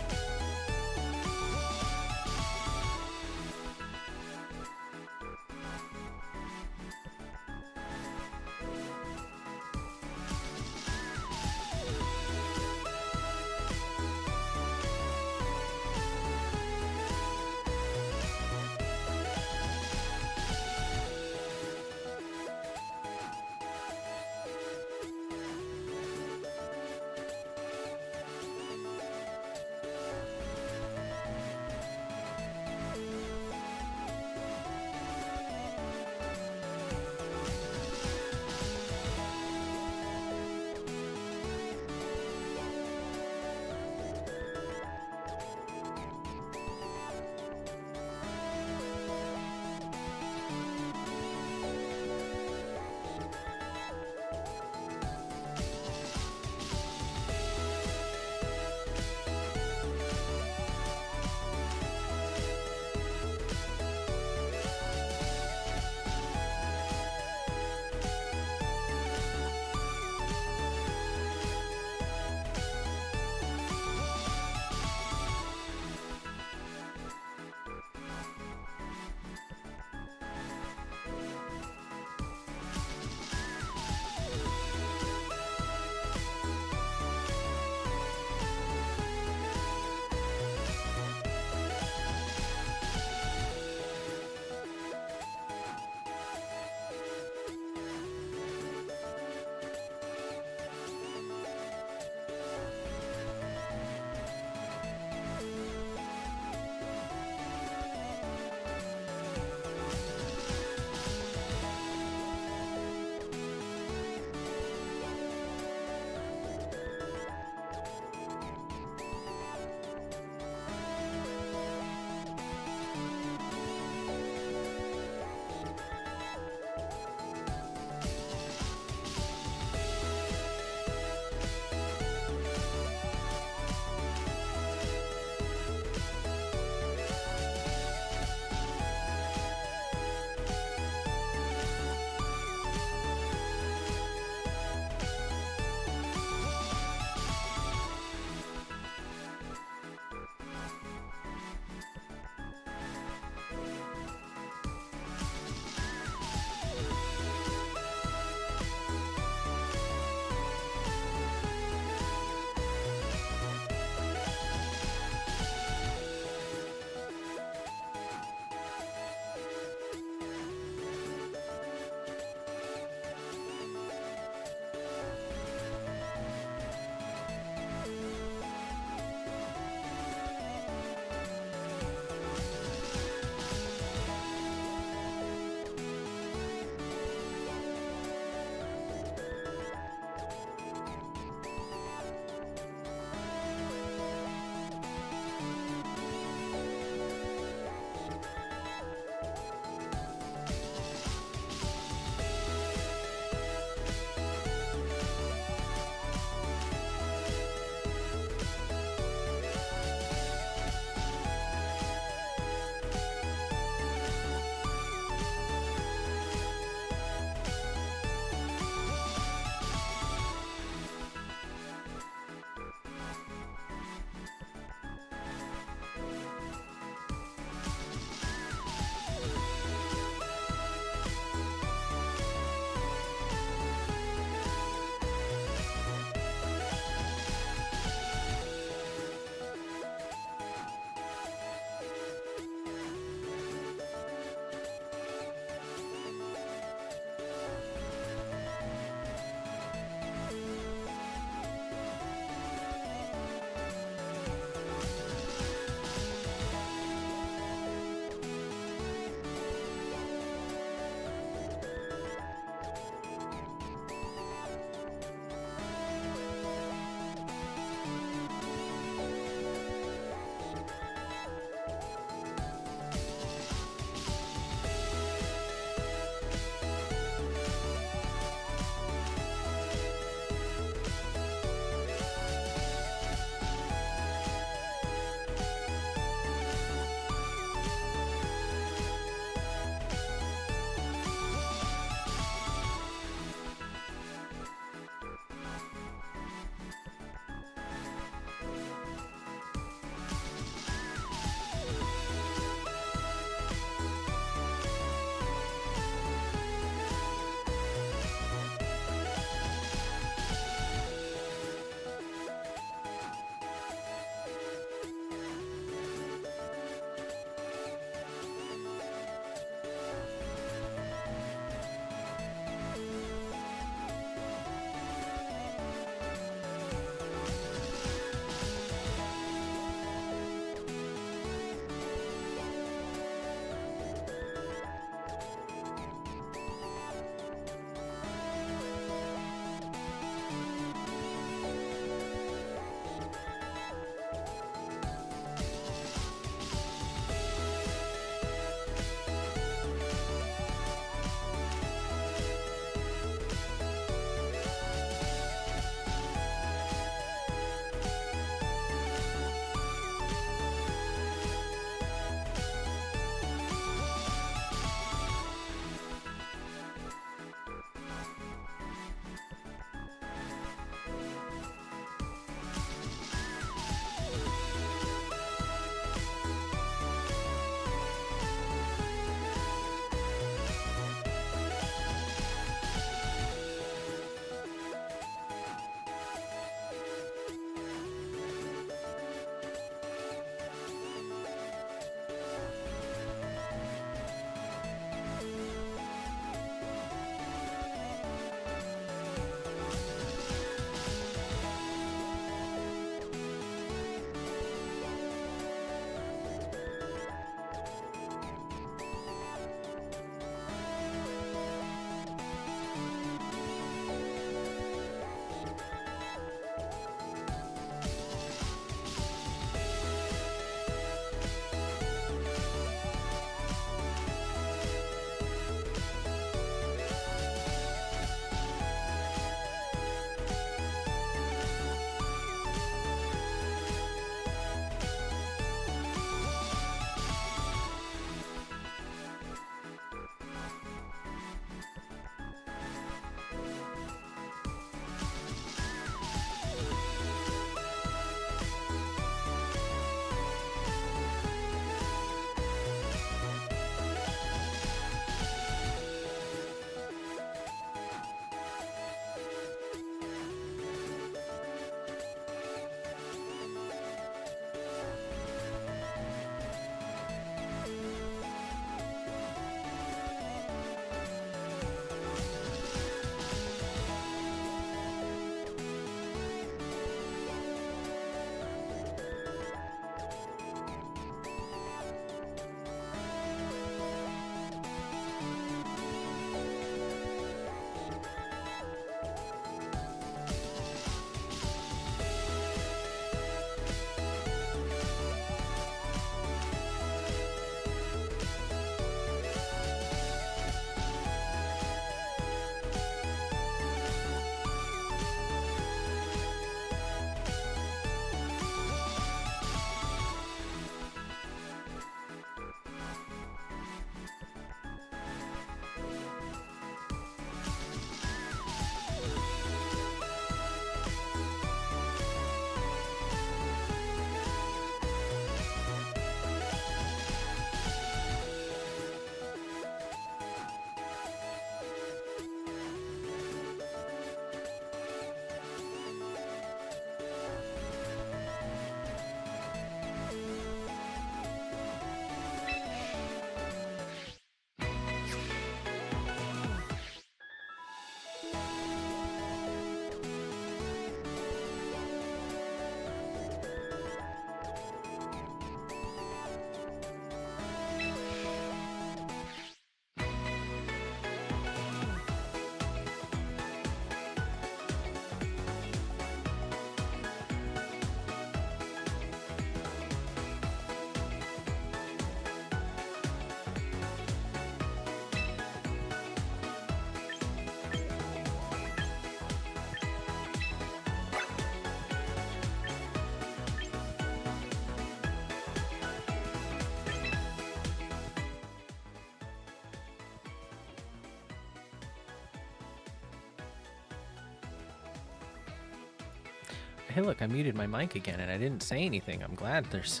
hey, look, I muted my mic again, and I didn't say anything. I'm glad there's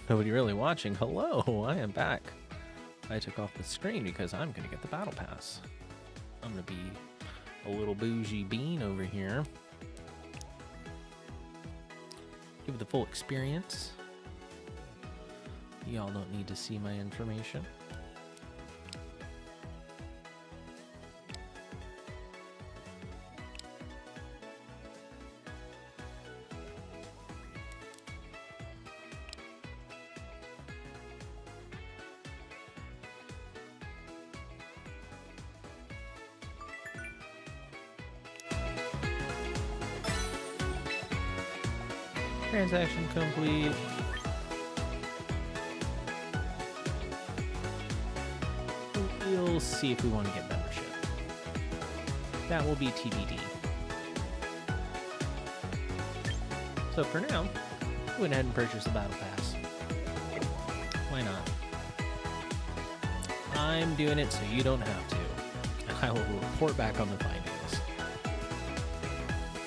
nobody really watching. Hello, I am back. I took off the screen because I'm going to get the battle pass. I'm going to be a little bougie bean over here. Give it the full experience. Y'all don't need to see my information. Transaction complete. We'll see if we want to get membership. That will be TBD. So for now, I went ahead and purchased the Battle Pass. Why not? I'm doing it so you don't have to. And I will report back on the findings.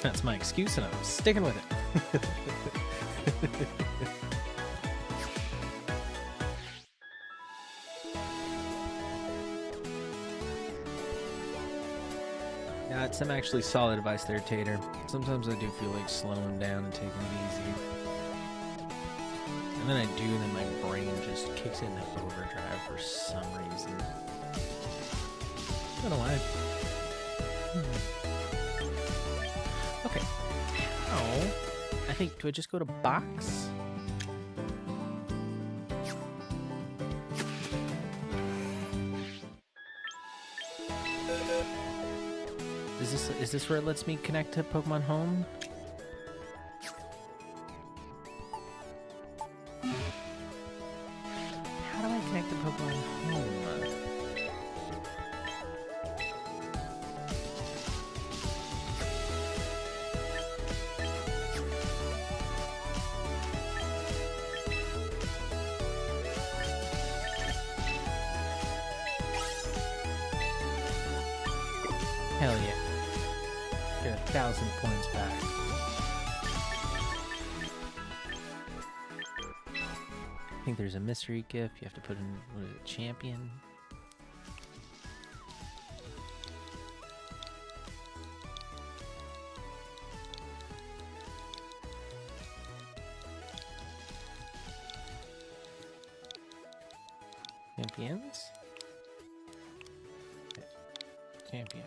That's my excuse and I'm sticking with it. Yeah, it's some actually solid advice there, Tater. Sometimes I do feel like slowing down and taking it easy. And then I do, and then my brain just kicks into overdrive for some reason. I don't know why. Okay. Oh. I think, do I just go to box? Is this where it lets me connect to Pokemon Home? How do I connect to Pokemon Home? Hell yeah. Get 1,000 points back. I think there's a mystery gift. You have to put in, what is it, champion? Champions? Okay. Champion.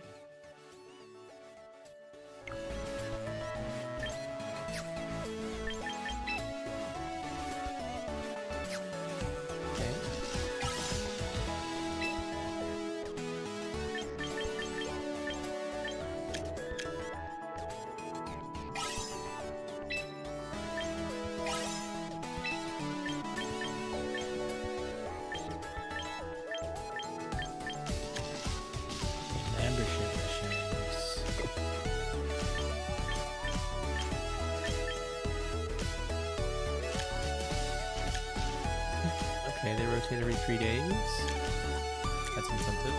Membership missions. Okay, they rotate every 3 days. That's incentive.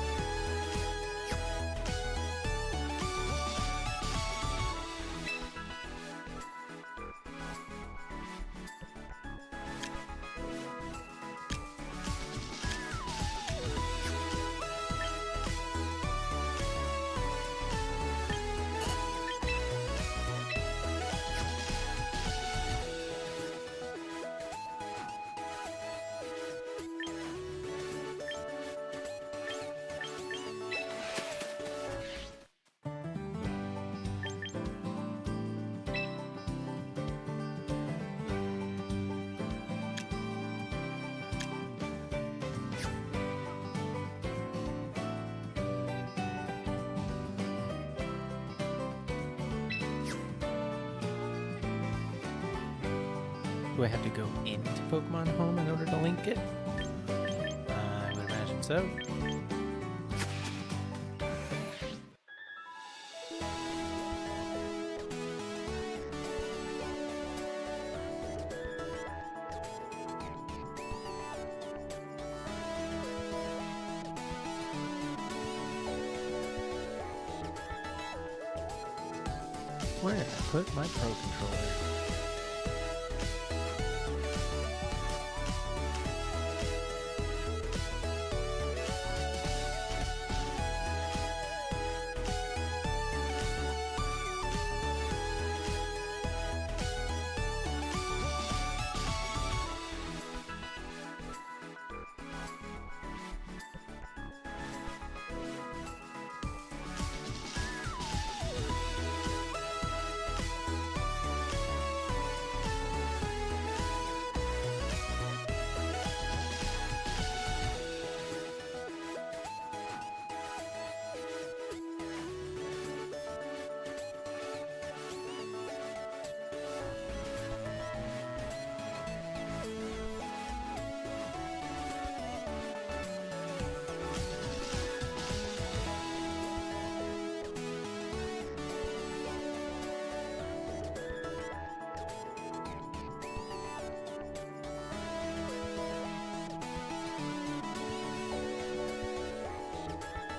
Do I have to go into Pokemon Home in order to link it? I would imagine so. Where did I put my Pro Controller?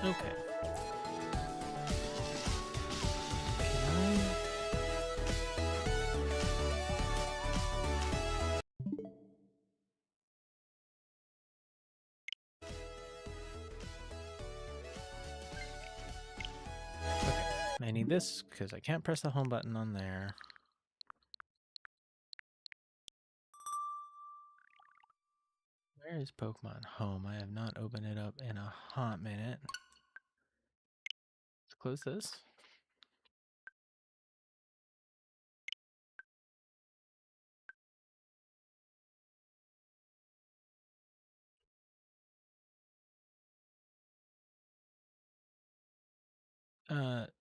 Okay. I need this because I can't press the home button on there. Where is Pokemon Home? I have not opened it up in a hot minute. Let's close this.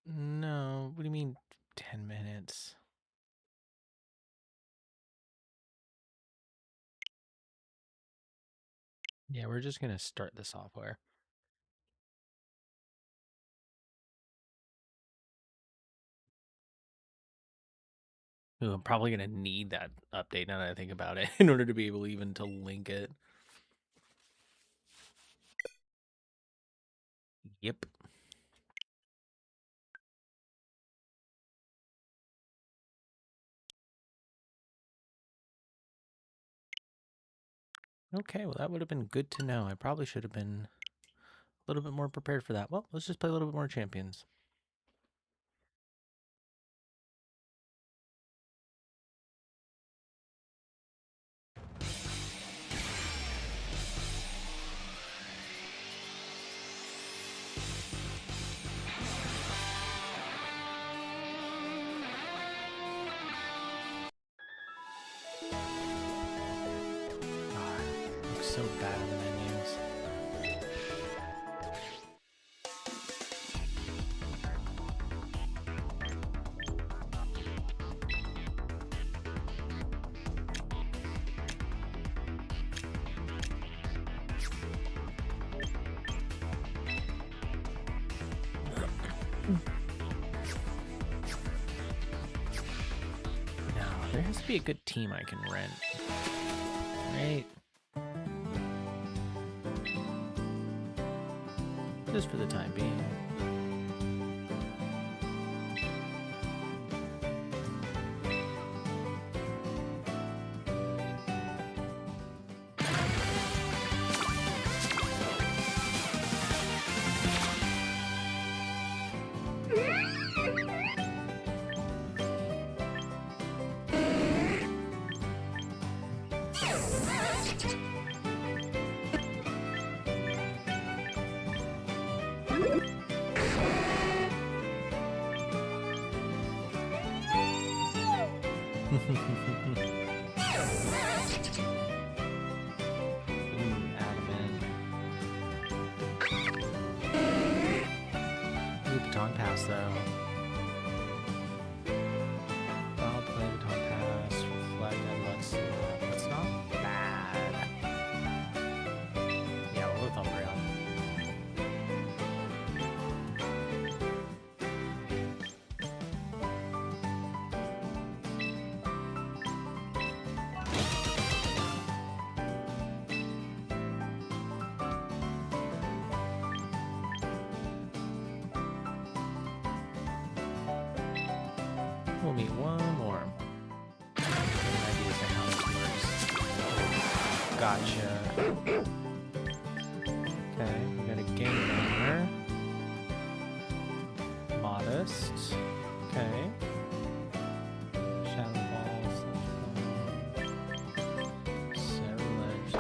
No. What do you mean 10 minutes? Yeah, we're just going to start the software. Ooh, I'm probably going to need that update now that I think about it in order to be able even to link it. Yep. Okay, well, that would have been good to know. I probably should have been a little bit more prepared for that. Well, let's just play a little bit more Champions. So bad in the menus. Now, there has to be a good team I can rent. Right? Just for the time being. Baton Pass, though. I'll play Baton Pass, Reflect, and That's not bad. Yeah, we'll go Umbreon. we'll meet one more. Ideas of how this works. Gotcha. Okay, we got a game there. Modest. Okay. Shadow balls. Serriledge.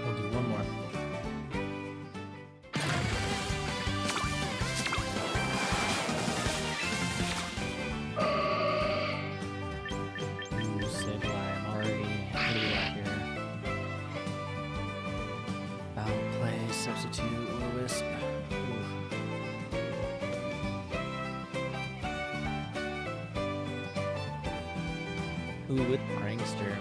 We'll do one more. Ooh, Sigla, I'm already pretty out here. Foul play, substitute, Wisp. Ooh, with Prankster.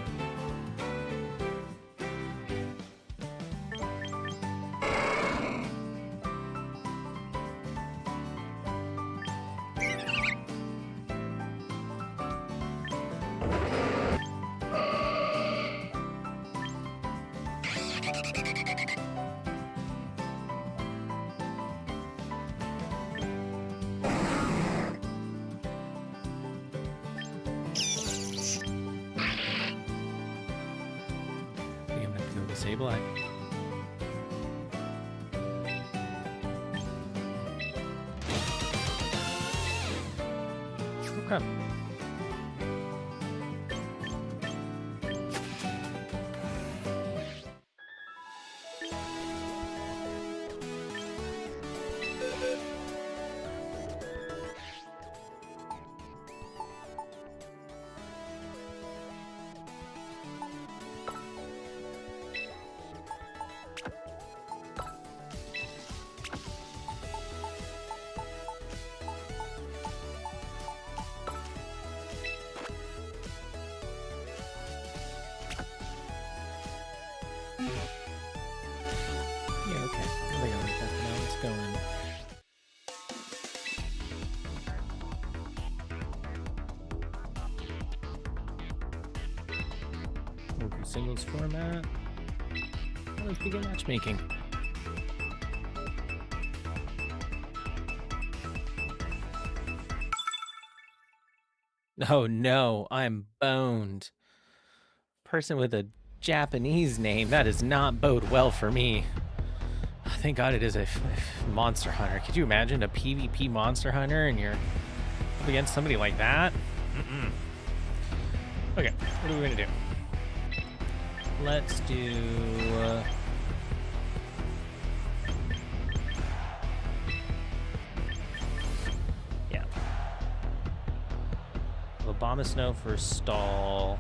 I'm gonna have to go disable it. Okay. Yeah, okay. I think I like that for now. Let's go in. We'll do singles format. Let's begin matchmaking. Oh no, I'm boned. Person with a Japanese name, that does not bode well for me. Thank God it is a monster hunter. Could you imagine a PvP monster hunter and you're up against somebody like that? Okay, what are we gonna do? Let's do... yeah. Abomasnow for stall.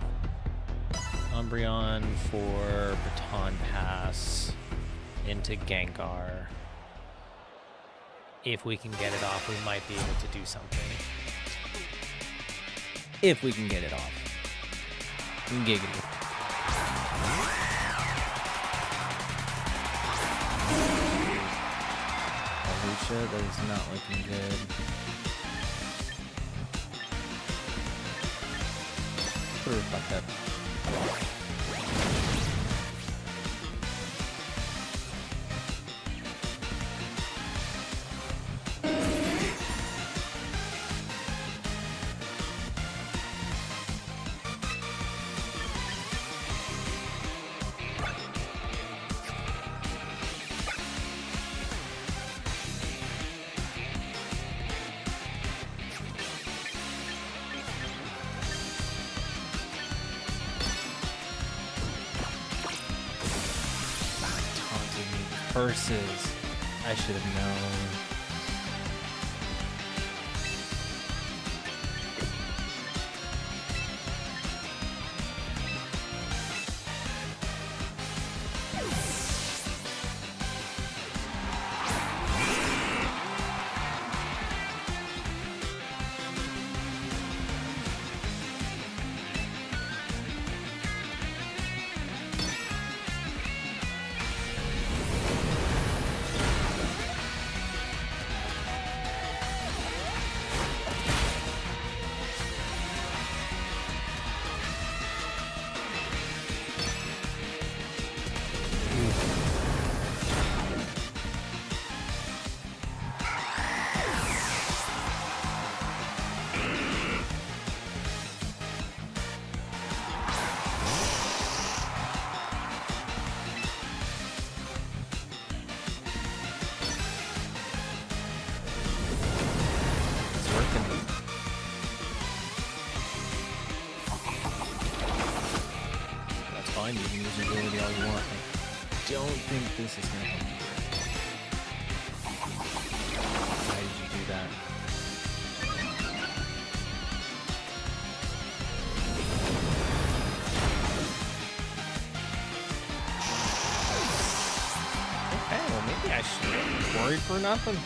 Umbreon for Baton Pass into Gengar. If we can get it off, we might be able to do something. If we can get it off. Giggity. Lucia, that is not looking good. Fuck that. Versus, I should have known. fine. You can use agility all you want. I don't think this is gonna help you. Why did you do that? Okay, well maybe I should have worried for nothing.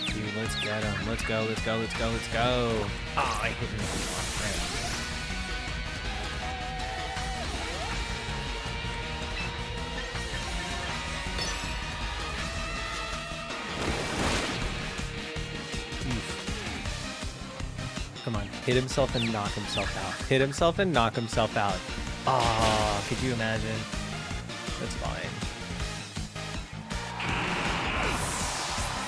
Dude, let's get him. Let's go, let's go, let's go, let's go. Oh, I hit him with the wrong friend. Come on, hit himself and knock himself out. Hit himself and knock himself out. Oh, could you imagine? That's fine.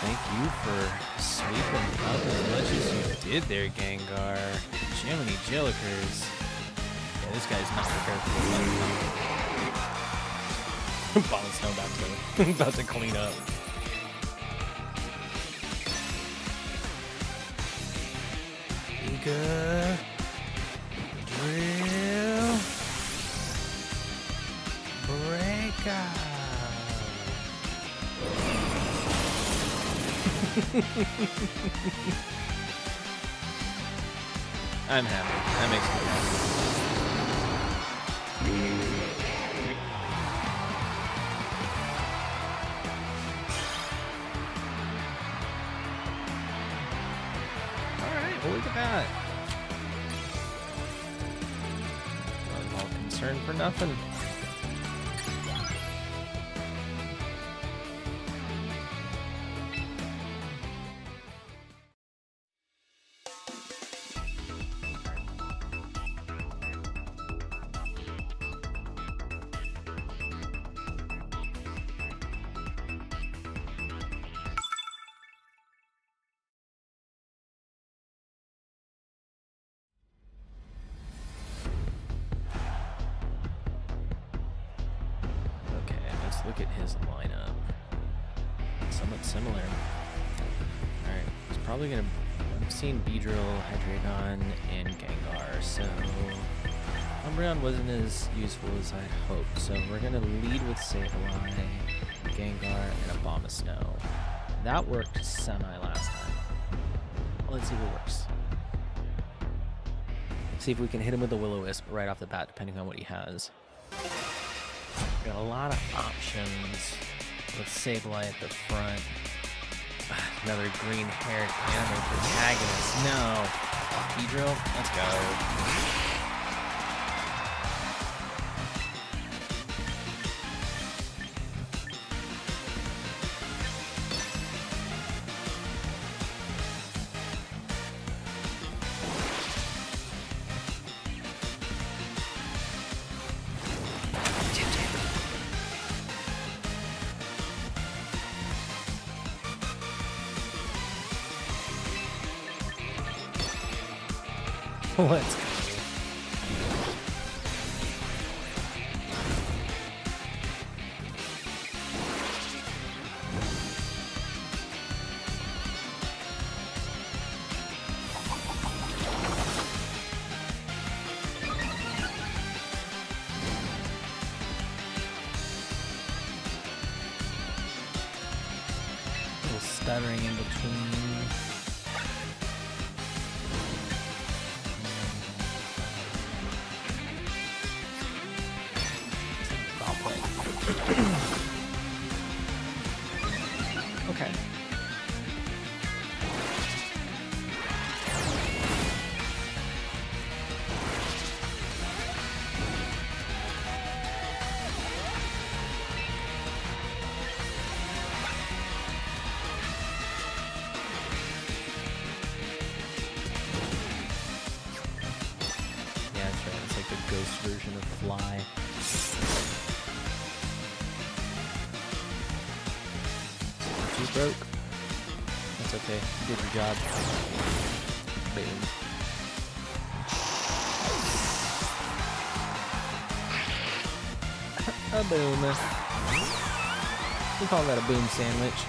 Thank you for sweeping up as much as you did there, Gengar. Jiminy Jillikers. Yeah, this guy's not prepared for the Ball and Snow about to clean up. Giga Drill Breakout. I'm happy. That makes me happy. Alright, well, look at that. I'm all concerned for nothing. Look at his lineup. Somewhat similar. Alright, he's probably gonna... I'm seeing Beedrill, Hydreigon, and Gengar, so... Umbreon wasn't as useful as I'd hoped, so we're gonna lead with Sableye, Gengar, and Abomasnow. That worked semi last time. Let's see if it works. See if we can hit him with the Will-O-Wisp right off the bat, depending on what he has. Got a lot of options with Sableye at the front. Another green-haired anime protagonist. No. Beedrill, let's go. Let's go. A little stuttering in between. Okay. Yeah, that's right. It's like the ghost version of Fly. Broke. That's okay. You did your job. Boom. A boom. We call that a boom sandwich.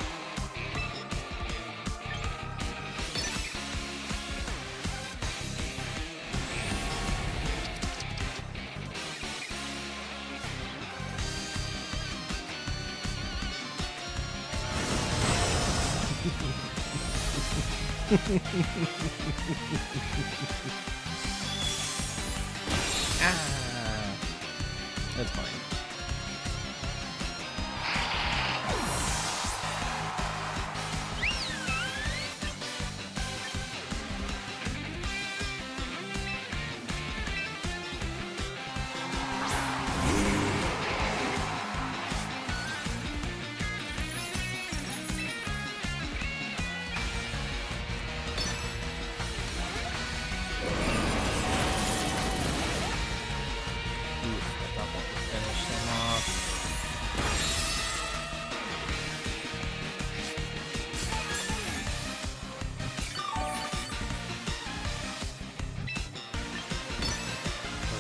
Ah, that's fine.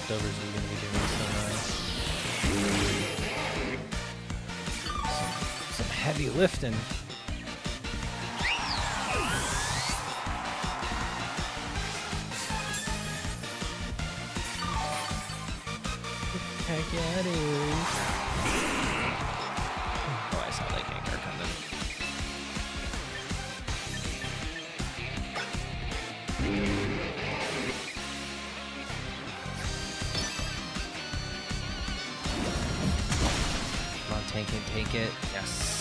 Leftovers are going to be doing some heavy lifting. Heck yeah, it is. Oh, I saw that Gengar coming. Come on, take it. Yes.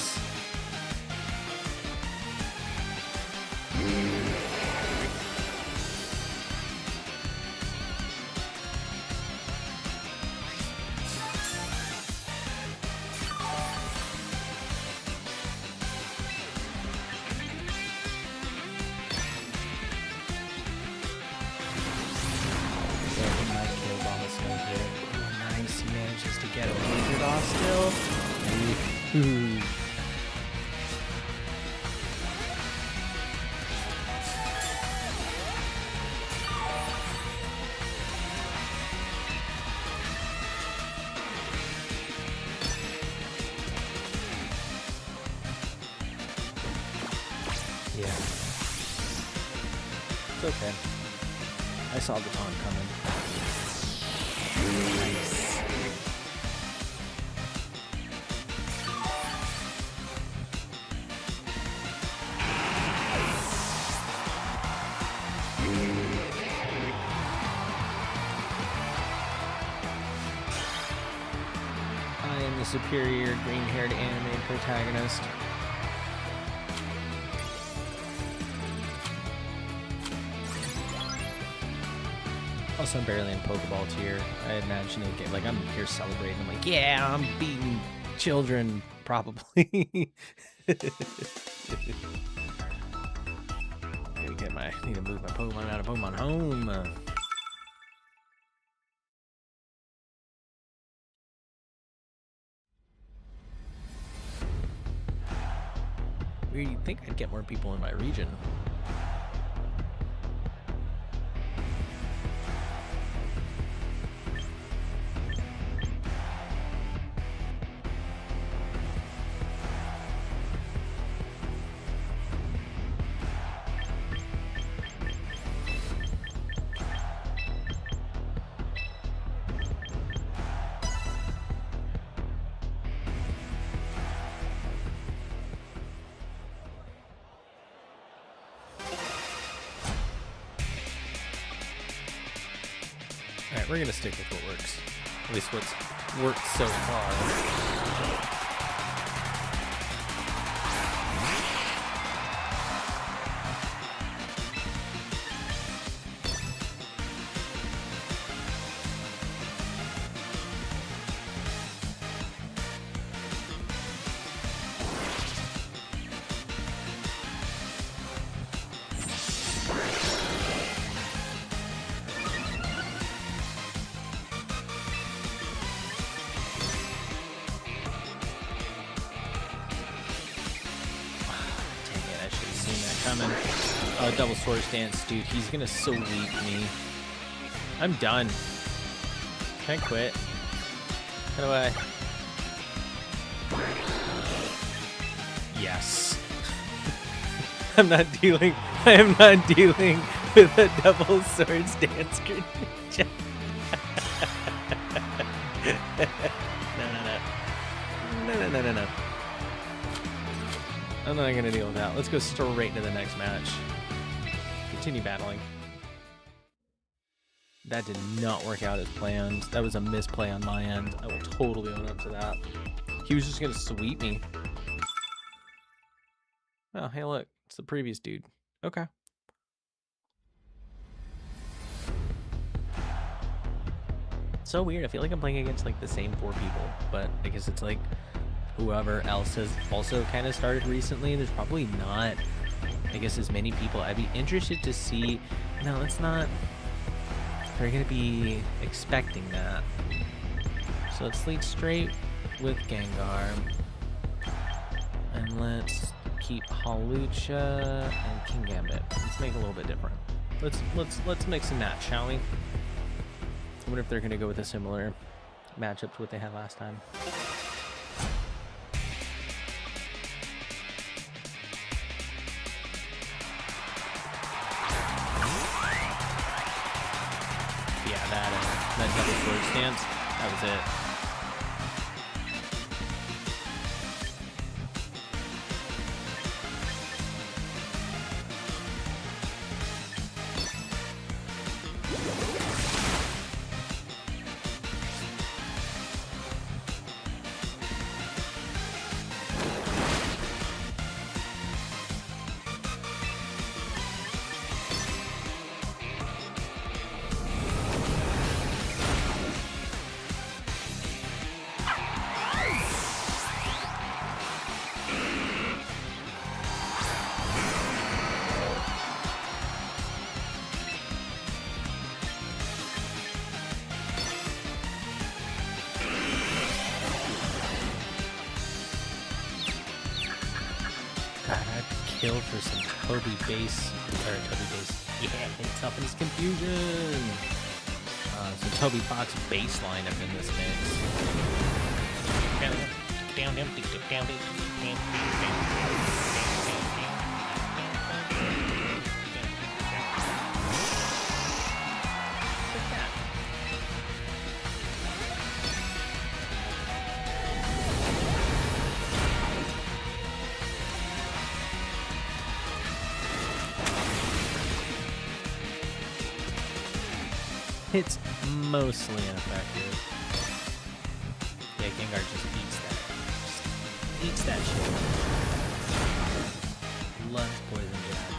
Nice, he manages to get a wizard off still. Ooh. Yeah. It's okay. I saw the taunt coming. Nice. I am the superior green-haired anime protagonist. Also, I'm barely in Pokeball tier. I imagine it get like I'm here celebrating. I'm like, yeah, I'm beating children, probably. Need to move my Pokemon out of Pokemon Home. You'd think I'd get more people in my region. Alright, we're gonna stick with what works. At least what's worked so far. Coming. Double Swords Dance, dude. He's gonna sweep me. I'm done. Can I quit? How do I? Yes. I am not dealing with a double swords dance grenade. No. I'm not gonna deal with that. Let's go straight into the next match. Continue battling. That did not work out as planned. That was a misplay on my end. I will totally own up to that. He was just gonna sweep me. Oh, hey look. It's the previous dude. Okay. So weird. I feel like I'm playing against like the same 4 people, but I guess it's like whoever else has also kind of started recently. There's probably not, I guess, as many people. I'd be interested to see. No, it's not. They're going to be expecting that. So let's lead straight with Gengar. And let's keep Hawlucha and King Gambit. Let's make it a little bit different. Let's mix and match, shall we? I wonder if they're going to go with a similar matchup to what they had last time. Yeah, that double sword stance, that was it. Kill for some Toby base, yeah, it toughens confusion. Some Toby Fox base lineup in this mix. It's mostly ineffective. Yeah, Gengar just eats that. Just eats that shit. Loves poison jabs.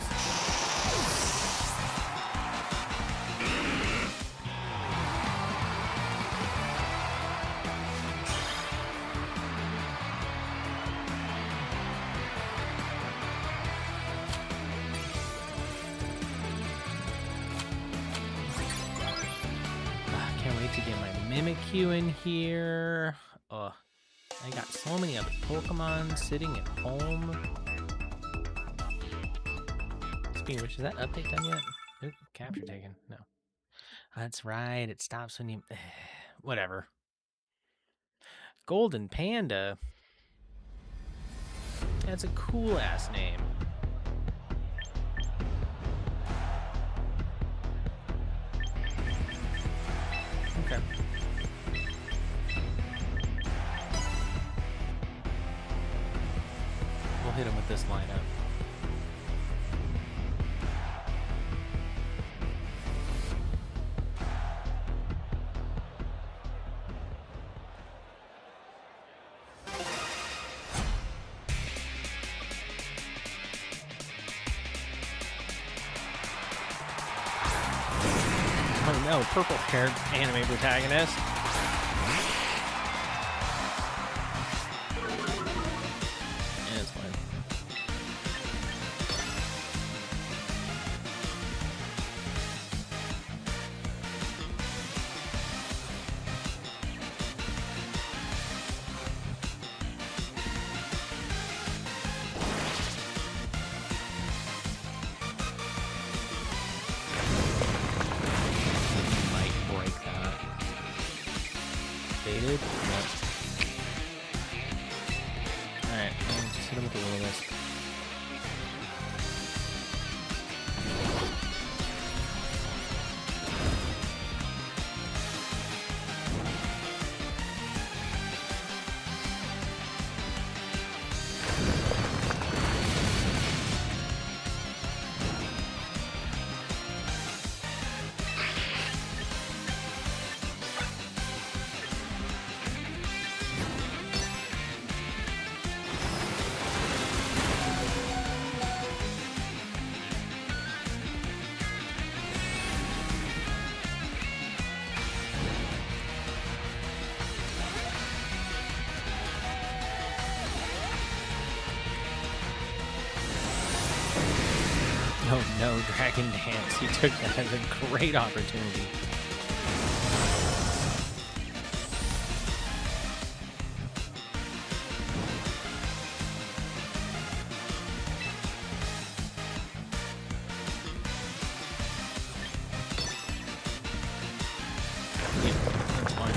To get my Mimikyu in here. I got so many other Pokemon sitting at home. Speaking of which, is that update done yet? Nope, capture taken. No. That's right, it stops when you... Whatever. Golden Panda. That's a cool-ass name. Okay. We'll hit him with this lineup. Oh no, purple-haired anime protagonist. Yeah, it's fine. Alright, just hit him with the Will-O-Wisp. Oh no, Dragon Dance. He took that as a great opportunity. Yeah, that's fine.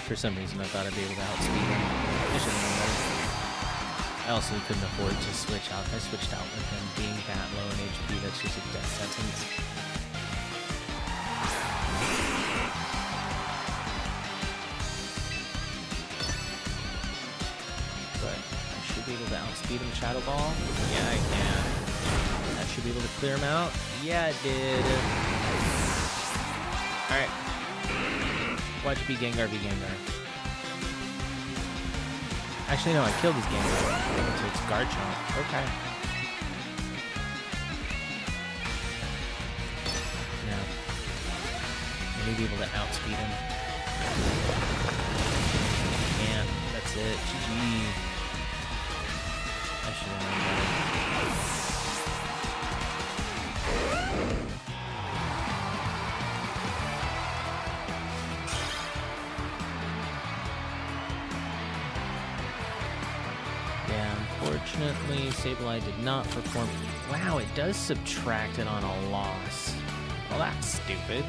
For some reason, I thought I'd be able to outspeed him. I should have known better. I also couldn't afford to switch out. I switched out with him being that low in HP. That's just a death sentence. But I should be able to outspeed him Shadow Ball. Yeah, I can. That should be able to clear him out. Yeah, it did. Alright. Watch be Gengar be Gengar. Actually, no, I killed his Gengar. So it's Garchomp. Okay. Now, I may be able to outspeed him. And that's it. GG. I should have known better. Unfortunately, Sableye did not perform. Wow, it does subtract it on a loss. Well, that's stupid.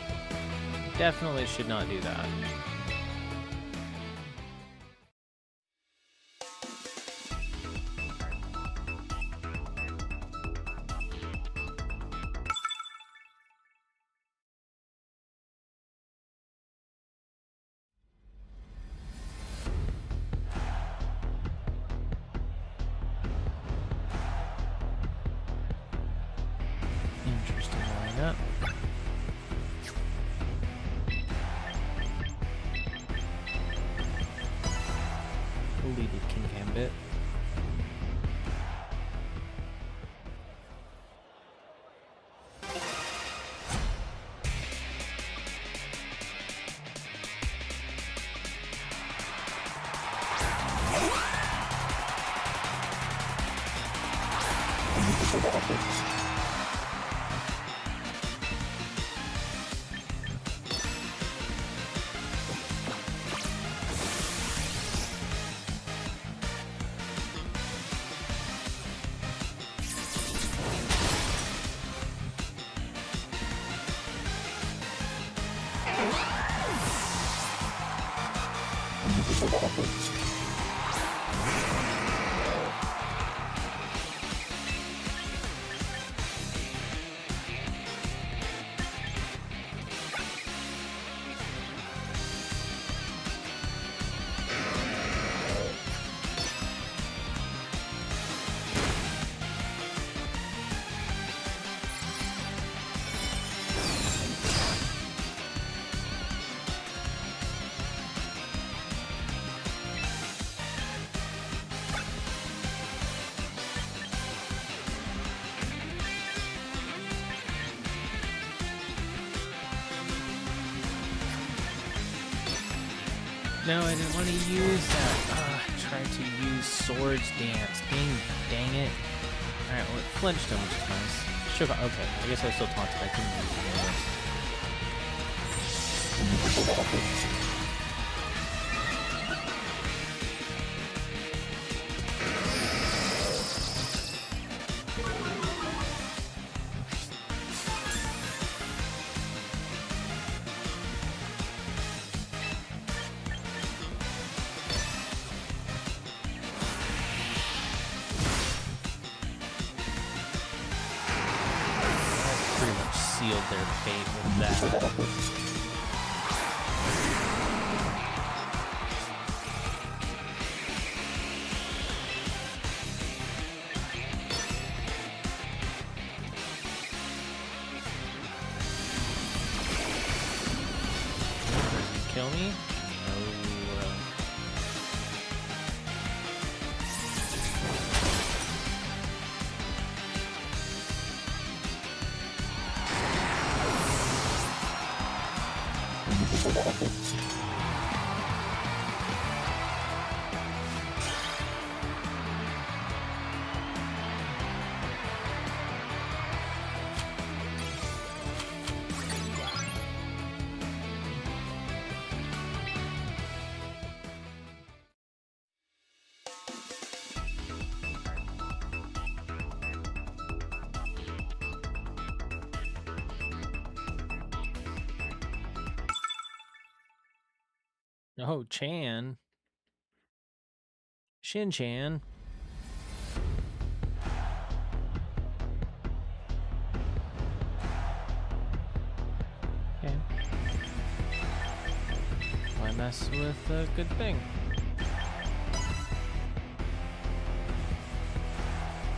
Definitely should not do that. Interesting lineup. Deleted King Gambit. No, I didn't want to use that. I tried to use Swords Dance. Dang it. Alright, well, it flinched him, which is nice. Should have, okay, I guess I was still taunted. I couldn't use any of this. Sealed their fate with that. Does he kill me? No. Oh, Chan. Shin-Chan. Okay. Why mess with a good thing?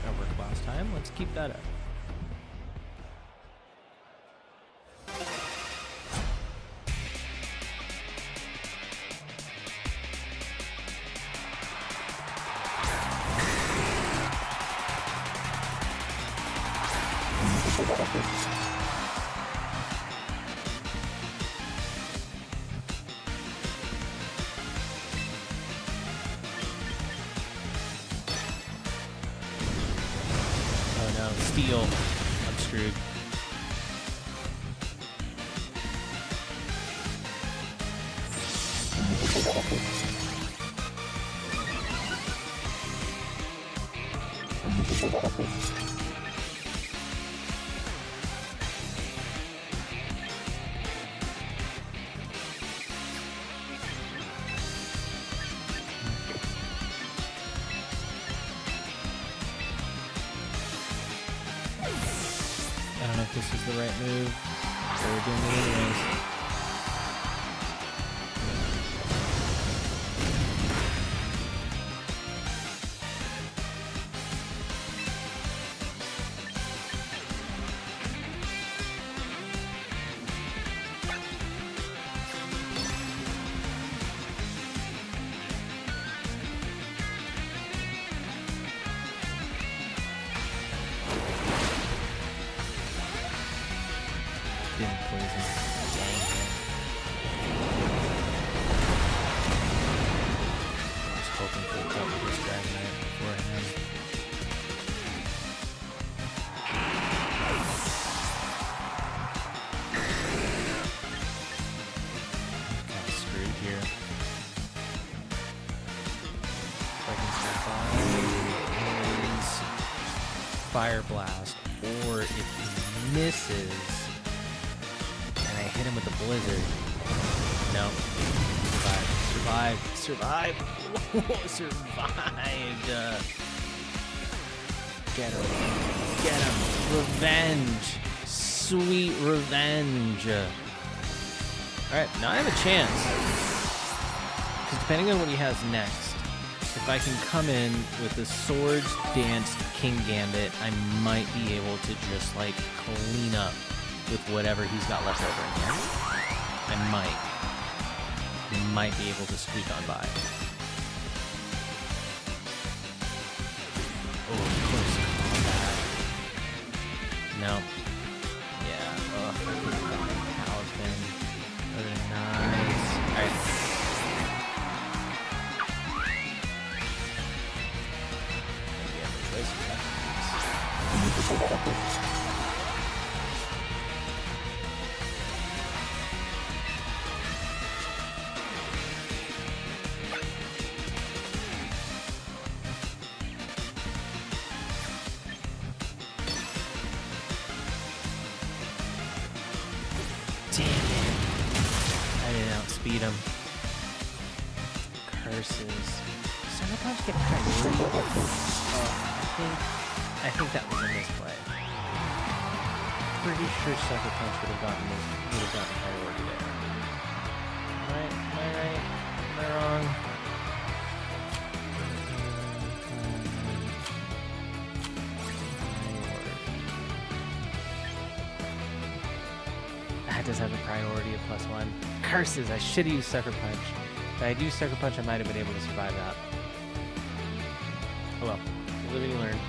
That worked last time. Let's keep that up. Oh no, steel. I'm screwed. I don't know if this is the right move, so we're doing it anyways. Didn't poison. Dang it. I was hoping for a couple of this Dragonite beforehand. Kind of screwed here. If I can survive his Fire Blast, or if he misses, hit him with the blizzard. No. Survive. Survived. Survived. Get him. Revenge. Sweet revenge. Alright, now I have a chance. Because depending on what he has next, if I can come in with the Swords Dance King Gambit, I might be able to just, like, clean up with whatever he's got left over in here. I might be able to squeak on by. Oh, of course, combat. No. Yeah, Talisman. Those are nice. Alright. Maybe I have a choice of that. Beat him. Curses. Sucker Punch get priority? I think that was a misplay. Pretty sure Sucker Punch would have gotten priority there. Right? Am I right? Am I wrong? That does have a priority of +1. Curses! I should have used Sucker Punch. If I had used Sucker Punch, I might have been able to survive that. Oh well. Live and you learn.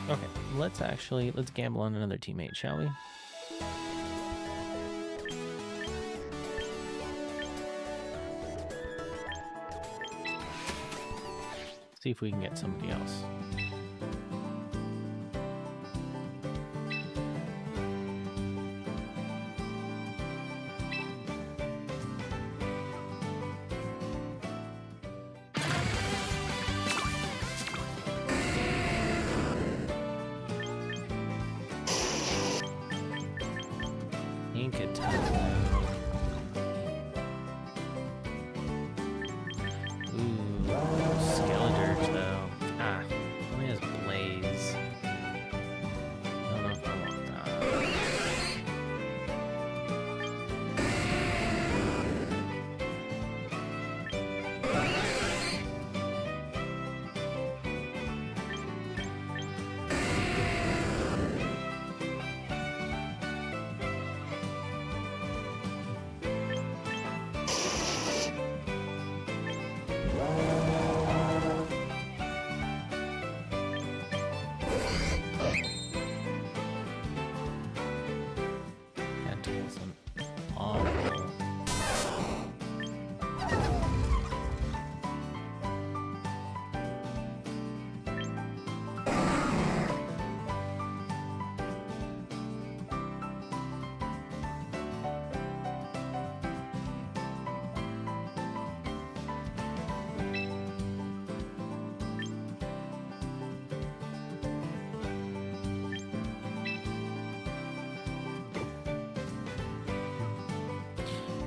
Okay, let's gamble on another teammate, shall we? See if we can get somebody else.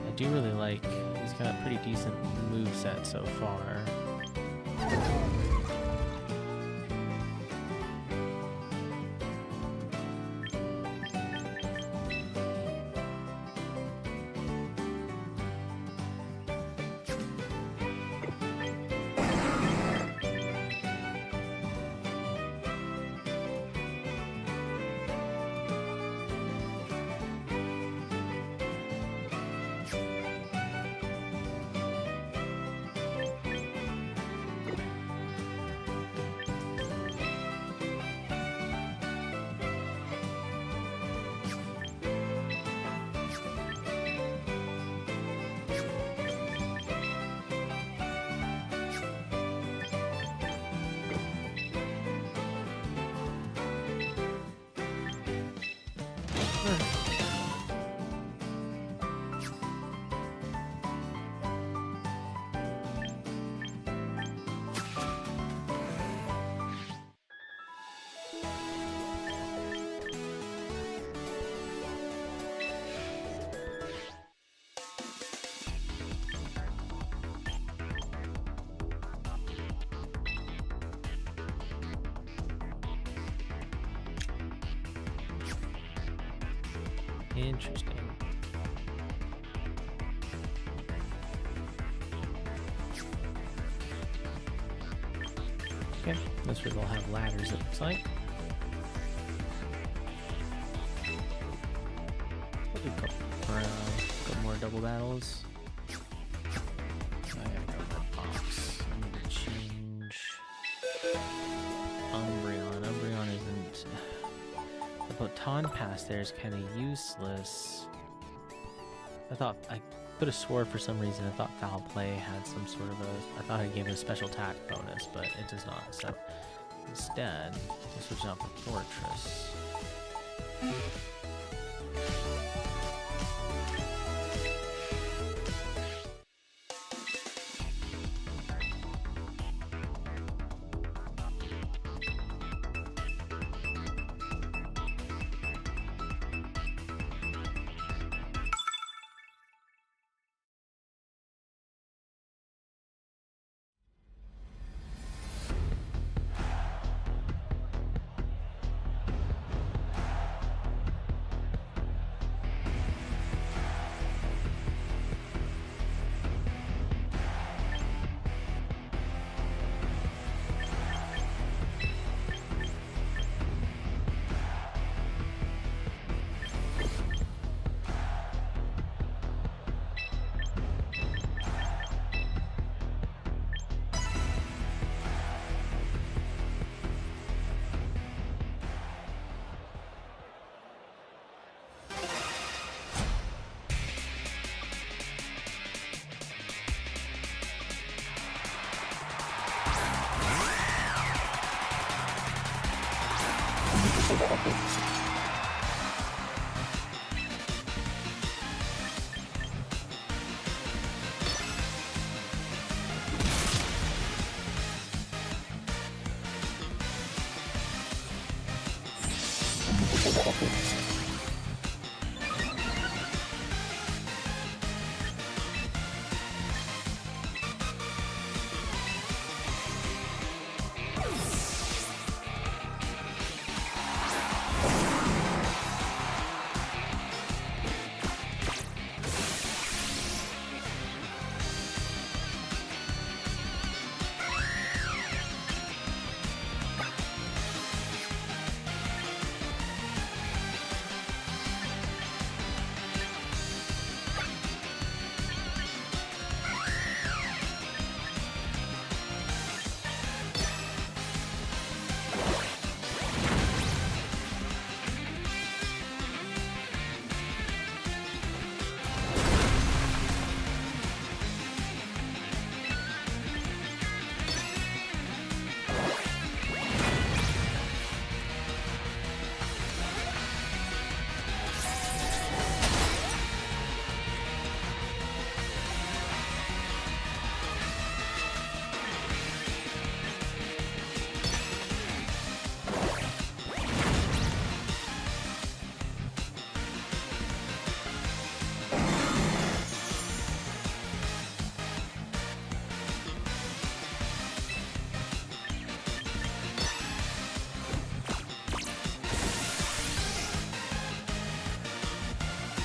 I do really like, he's got a pretty decent moveset so far. Interesting. Okay, that's where they'll have ladders, it looks like. We'll do a couple more double battles. I have no more box. I need to change Umbreon. Umbreon isn't... The Baton Pass there is kind of useless. I thought I could have swore for some reason I thought Foul Play had some sort of a... I thought it gave it a special attack bonus, but it does not. So instead, we'll switch out for Fortress.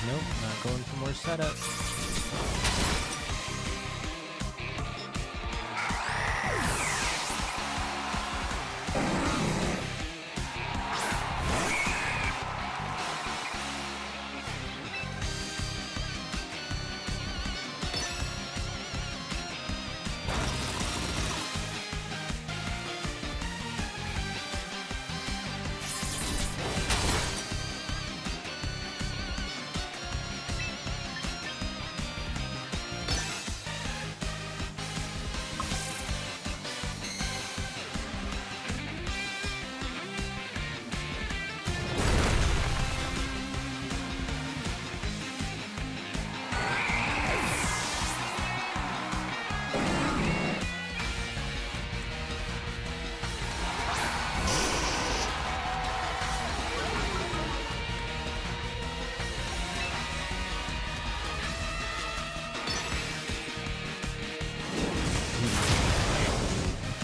Nope, not going for more setup.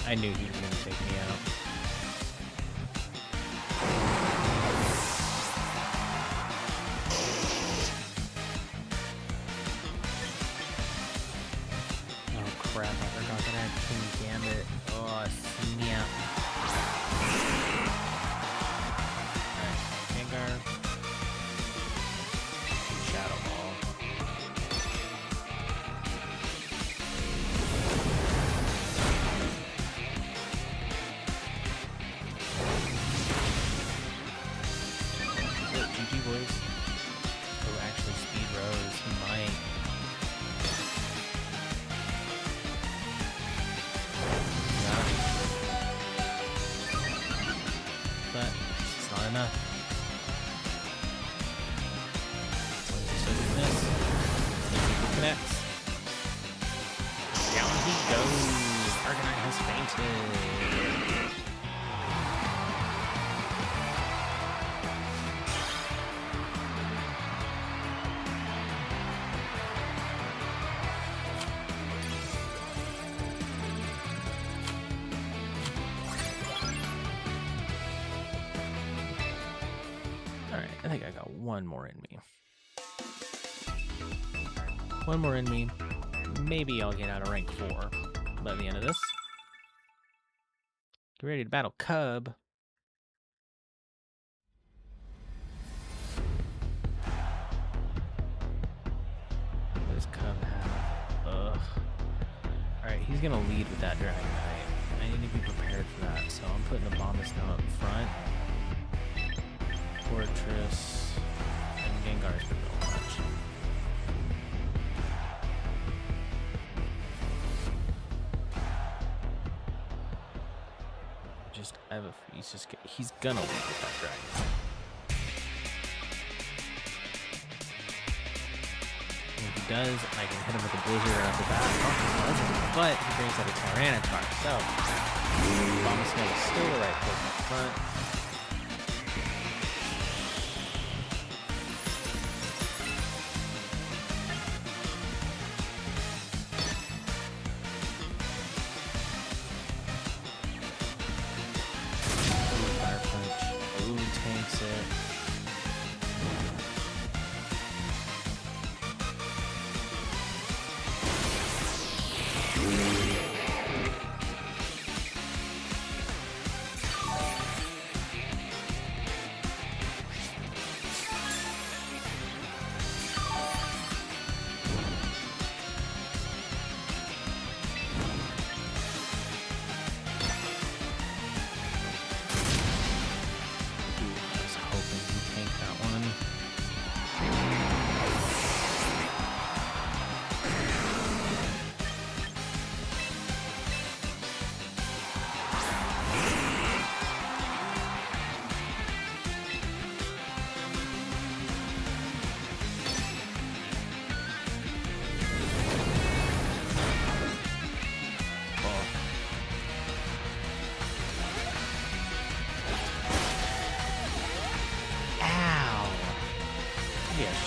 I knew he was going to take me out. crap, I forgot that I had King Gambit. Oh, snap. Alright, Gengar. Shadow Ball. GG boys. Oh, actually, Speed Rose. He might. But it's not enough. So this. Connects. Down he goes. Arcanine has fainted. Alright, I think I got one more in me. One more in me. Maybe I'll get out of rank 4 by the end of this. Get ready to battle Cub. What does Cub have? Ugh. Alright, he's gonna lead with that Dragonite. I need to be prepared for that, so I'm putting a Bombastone up front. Fortress, and Gengar's been real much. He's gonna lead with that dragon. And if he does, I can hit him with a blizzard right off the bat. Oh, he doesn't, but he brings out a Tyranitar, so Bombastone is still the right place up front.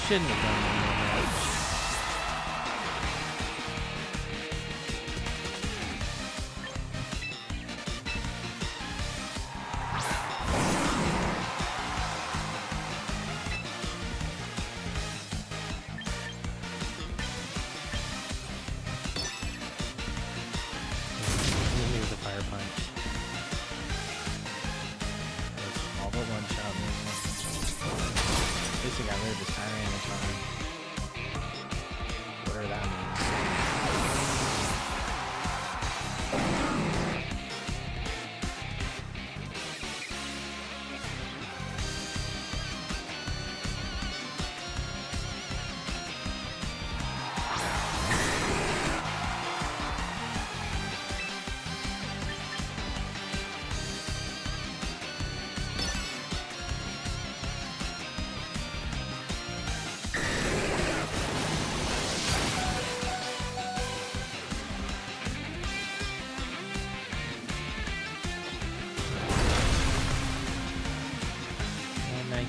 Shouldn't have done that. Here's a fire punch. That's all but one shot, maybe. At least I got rid of his Tyranitar. Whatever that means.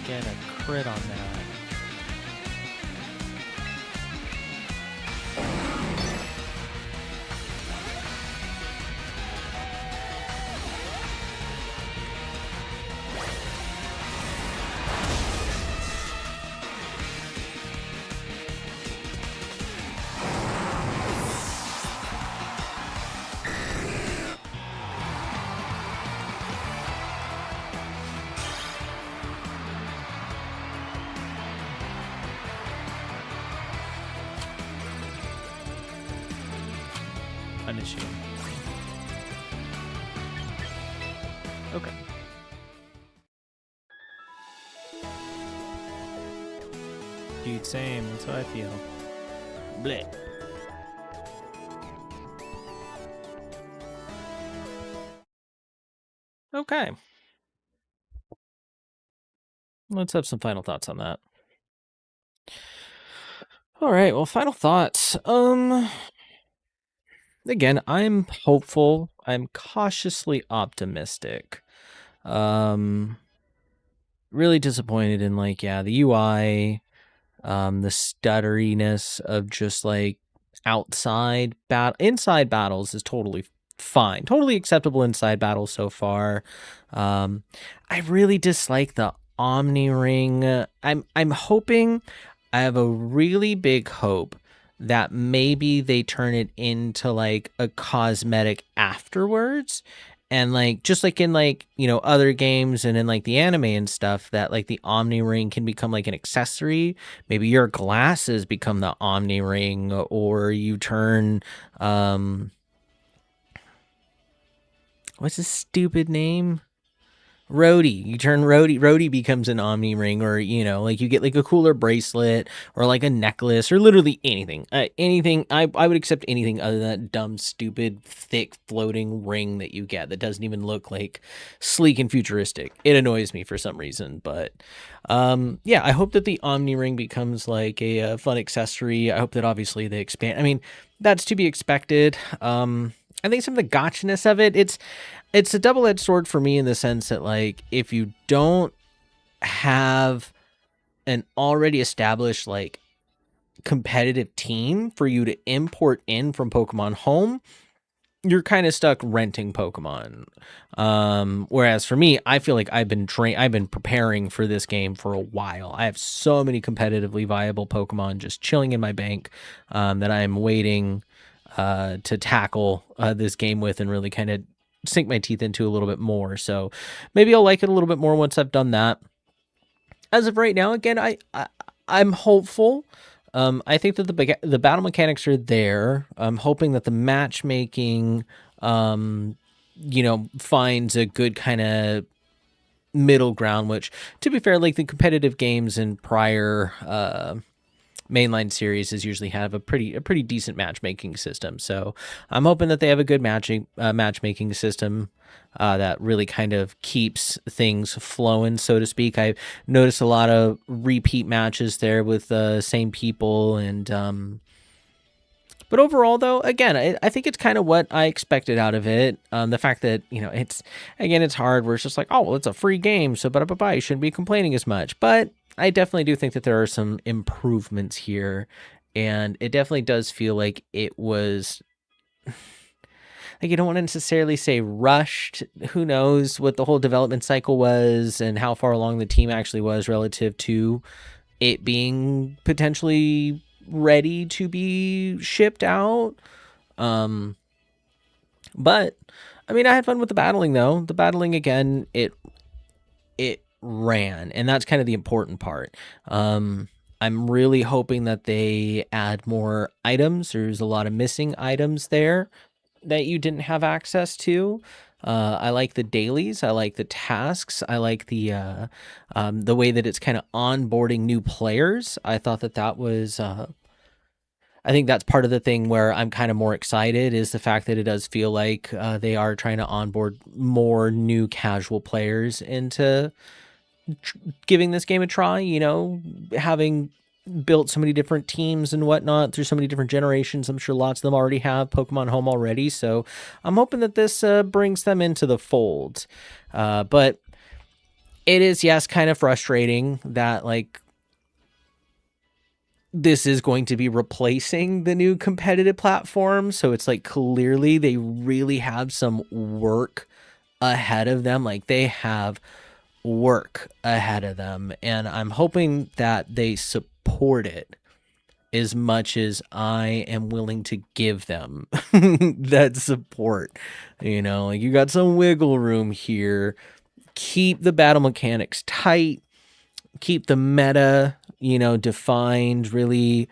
Get a crit on that. issue. Okay. Dude, same. That's how I feel. Bleh. Okay. Let's have some final thoughts on that. All right. Well, final thoughts. Again, I'm hopeful. I'm cautiously optimistic. Really disappointed in like, yeah, the UI, the stutteriness of just like inside battles is totally fine, totally acceptable inside battles so far. I really dislike the Omni Ring. I'm hoping, I have a really big hope that maybe they turn it into like a cosmetic afterwards, and like just like in like, you know, other games and in like the anime and stuff, that like the Omni Ring can become like an accessory. Maybe your glasses become the Omni Ring, or you turn what's his stupid name? Rhodey. You turn Rhodey. Rhodey becomes an Omni Ring, or you know, like you get like a cooler bracelet or like a necklace or literally anything. Anything. I would accept anything other than that dumb, stupid, thick, floating ring that you get that doesn't even look like sleek and futuristic. It annoys me for some reason, but yeah, I hope that the Omni Ring becomes like a fun accessory. I hope that obviously they expand. I mean, that's to be expected. I think some of the gotchness of it's a double-edged sword for me in the sense that like if you don't have an already established like competitive team for you to import in from Pokemon Home, you're kind of stuck renting Pokemon. Whereas for me, I feel like I've been preparing for this game for a while. I have so many competitively viable Pokemon just chilling in my bank that I'm waiting to tackle this game with and really kind of sink my teeth into a little bit more. So maybe I'll like it a little bit more once I've done that. As of right now, again, I'm hopeful. I think that the battle mechanics are there. I'm hoping that the matchmaking, you know, finds a good kind of middle ground. Which, to be fair, like the competitive games in prior mainline series is usually have a pretty decent matchmaking system. So I'm hoping that they have a good matchmaking system that really kind of keeps things flowing, so to speak. I've noticed a lot of repeat matches there with the same people, and but overall, though, again, I think it's kind of what I expected out of it. The fact that, you know, it's hard where it's just like, oh, well, it's a free game, so you shouldn't be complaining as much. But I definitely do think that there are some improvements here, and it definitely does feel like it was like, you don't want to necessarily say rushed. Who knows what the whole development cycle was and how far along the team actually was relative to it being potentially ready to be shipped out. But I mean, I had fun with the battling though. The battling, again, it ran, and that's kind of the important part. I'm really hoping that they add more items. There's a lot of missing items there that you didn't have access to. I like the dailies. I like the tasks. I like the way that it's kind of onboarding new players. I thought that was. I think that's part of the thing where I'm kind of more excited, is the fact that it does feel like they are trying to onboard more new casual players into giving this game a try. You know, having built so many different teams and whatnot through so many different generations, I'm sure lots of them already have Pokemon Home already. So I'm hoping that this brings them into the fold. But it is, yes, kind of frustrating that like this is going to be replacing the new competitive platform. So it's like clearly they really have some work ahead of them. Like they have work ahead of them, and I'm hoping that they support it as much as I am willing to give them that support. You know, like you got some wiggle room here. Keep the battle mechanics tight. Keep the meta, you know, defined. Really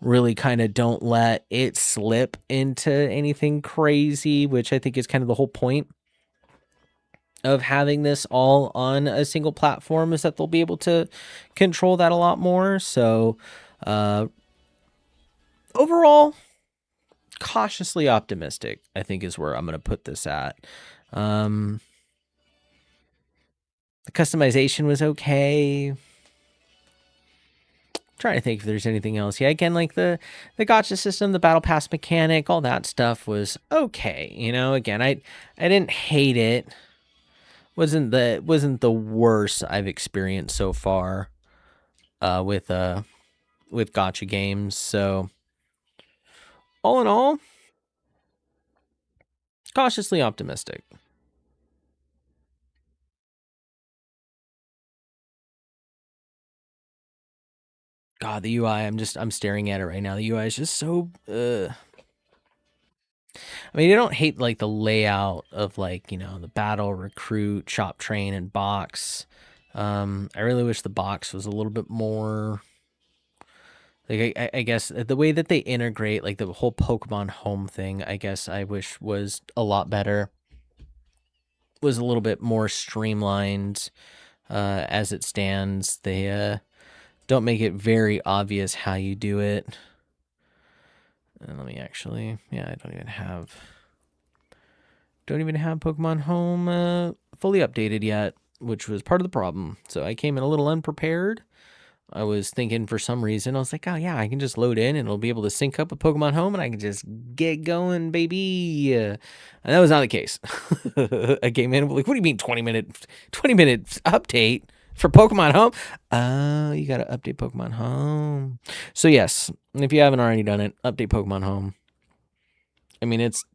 really kind of don't let it slip into anything crazy, which I think is kind of the whole point of having this all on a single platform, is that they'll be able to control that a lot more. So overall, cautiously optimistic, I think, is where I'm going to put this at. The customization was okay. Trying to think if there's anything else. Yeah, again, like the gotcha system, the battle pass mechanic, all that stuff was okay. Again, I didn't hate it. Wasn't the worst I've experienced so far with gotcha games. So all in all, cautiously optimistic. God, the UI, I'm staring at it right now. The UI is just so I mean, I don't hate like the layout of like, the battle, recruit, shop, train, and box. I really wish the box was a little bit more like I guess the way that they integrate like the whole Pokemon home thing, I guess I wish was a lot better. Was a little bit more streamlined as it stands. They don't make it very obvious how you do it. And let me actually, yeah, I don't even have Pokemon Home fully updated yet, which was part of the problem. So I came in a little unprepared. I was thinking for some reason, I was like, oh yeah, I can just load in and it'll be able to sync up with Pokemon Home and I can just get going, baby. And that was not the case. I came in like, what do you mean 20 minutes update for Pokemon Home? Oh, you got to update Pokemon Home. So yes, if you haven't already done it, update Pokemon Home. I mean, it's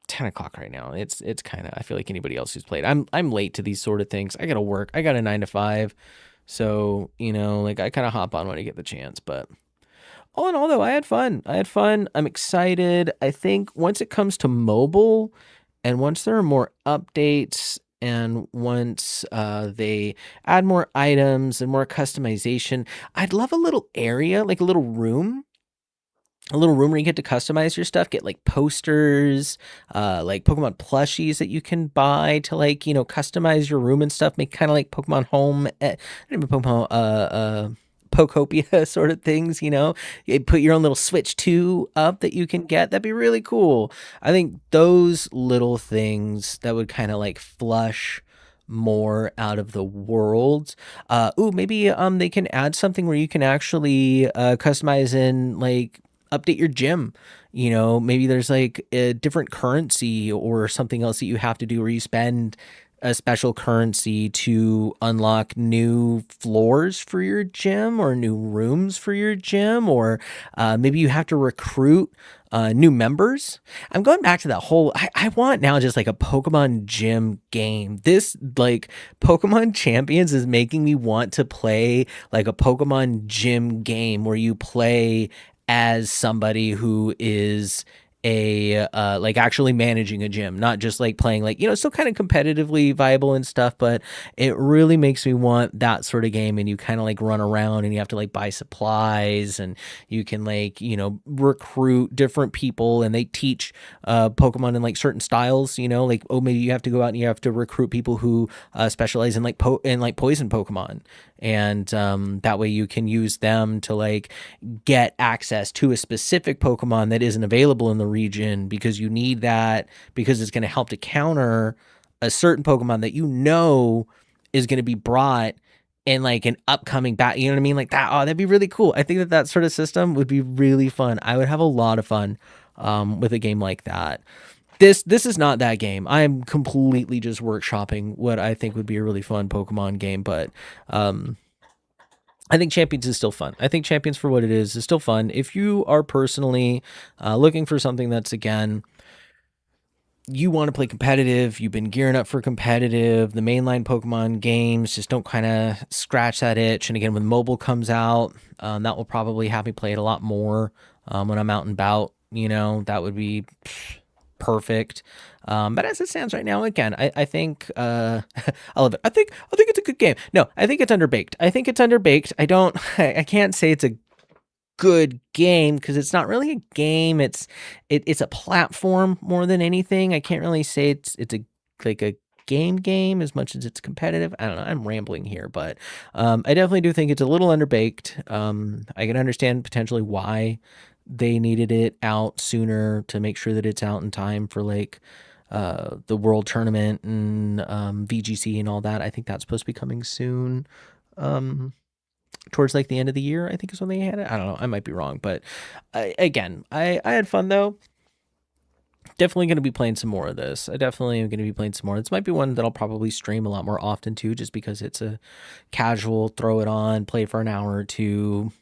10 o'clock right now. It's kind of, I feel like anybody else who's played, I'm late to these sort of things. I gotta work. I got a 9 to 5. So, like I kind of hop on when I get the chance, but all in all though, I had fun. I'm excited. I think once it comes to mobile and once there are more updates and once they add more items and more customization, I'd love a little area, like a little room where you get to customize your stuff, get like posters, like Pokemon plushies that you can buy to like, customize your room and stuff, make kind of like Pokemon Home, Pokemon, Pokopia sort of things, You put your own little Switch 2 up that you can get. That'd be really cool. I think those little things that would kind of like flush more out of the world. Maybe they can add something where you can actually customize and like update your gym. Maybe there's like a different currency or something else that you have to do where you spend a special currency to unlock new floors for your gym or new rooms for your gym, or maybe you have to recruit new members. I'm going back to that whole, I want now just like a Pokemon gym game. This like Pokemon Champions is making me want to play like a Pokemon gym game where you play as somebody who is a like actually managing a gym, not just like playing like, still kind of competitively viable and stuff, but it really makes me want that sort of game. And you kind of like run around and you have to like buy supplies and you can like, recruit different people and they teach Pokemon in like certain styles, like, oh, maybe you have to go out and you have to recruit people who specialize in like poison Pokemon. And that way you can use them to like get access to a specific Pokemon that isn't available in the region because you need that, because it's going to help to counter a certain Pokemon that is going to be brought in like an upcoming bat. You know what I mean? Like that. Oh, that'd be really cool. I think that sort of system would be really fun. I would have a lot of fun with a game like that. This is not that game. I'm completely just workshopping what I think would be a really fun Pokemon game, but I think Champions is still fun. I think Champions for what it is still fun. If you are personally looking for something that's, again, you want to play competitive, you've been gearing up for competitive, the mainline Pokemon games just don't kind of scratch that itch. And again, when mobile comes out, that will probably have me play it a lot more when I'm out and about. That would be perfect. But as it stands right now, again, I think I love it. I think it's a good game. No, I think it's underbaked. I can't say it's a good game, because it's not really a game. It's a platform more than anything. I can't really say it's a like a game as much as it's competitive. I don't know. I'm rambling here, but I definitely do think it's a little underbaked. I can understand potentially why they needed it out sooner to make sure that it's out in time for like the world tournament and VGC and all that. I think that's supposed to be coming soon. Towards like the end of the year, I think is when they had it. I don't know. I might be wrong, but I had fun though. Definitely going to be playing some more of this. I definitely am going to be playing some more. This might be one that I'll probably stream a lot more often too, just because it's a casual, throw it on, play for an hour or two,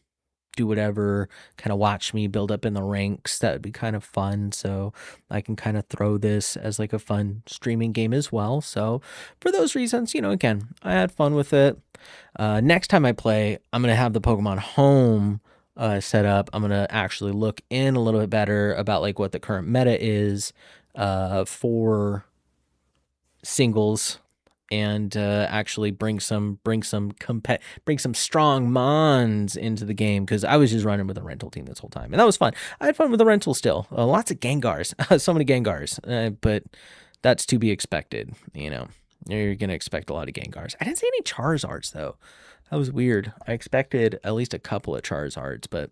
do whatever, kind of watch me build up in the ranks. That would be kind of fun. So I can kind of throw this as like a fun streaming game as well. So for those reasons, again, I had fun with it. Next time I play, I'm going to have the Pokemon Home set up. I'm going to actually look in a little bit better about like what the current meta is for singles, and actually bring some strong mons into the game, because I was just running with a rental team this whole time, and that was fun. I had fun with the rental still. Lots of Gengars, so many Gengars, but that's to be expected. You're gonna expect a lot of Gengars. I didn't see any Charizards though. That was weird. I expected at least a couple of Charizards, but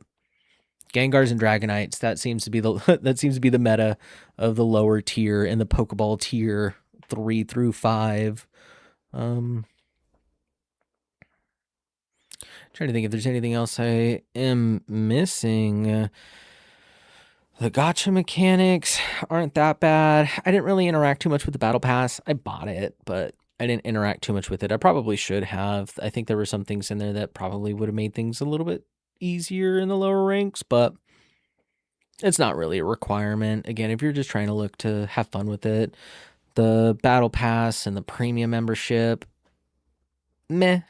Gengars and Dragonites, that seems to be the meta of the lower tier in the Pokeball tier 3 through 5. Trying to think if there's anything else I am missing. The gacha mechanics aren't that bad. I didn't really interact too much with the battle pass. I bought it, but I didn't interact too much with it. I probably should have. I think there were some things in there that probably would have made things a little bit easier in the lower ranks, but it's not really a requirement. Again, if you're just trying to look to have fun with it, the battle pass and the premium membership, meh.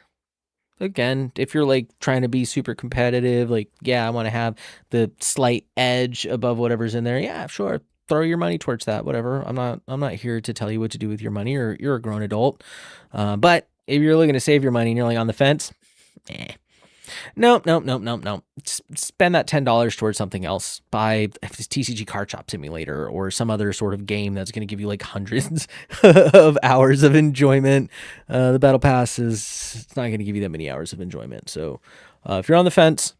Again, if you're like trying to be super competitive, like, yeah, I want to have the slight edge above whatever's in there. Yeah, sure. Throw your money towards that, whatever. I'm not here to tell you what to do with your money, or you're a grown adult. But if you're looking to save your money and you're like on the fence, Nope. Spend that $10 towards something else. Buy this TCG Card Shop Simulator or some other sort of game that's going to give you like hundreds of hours of enjoyment. The Battle Pass it's not going to give you that many hours of enjoyment. So if you're on the fence,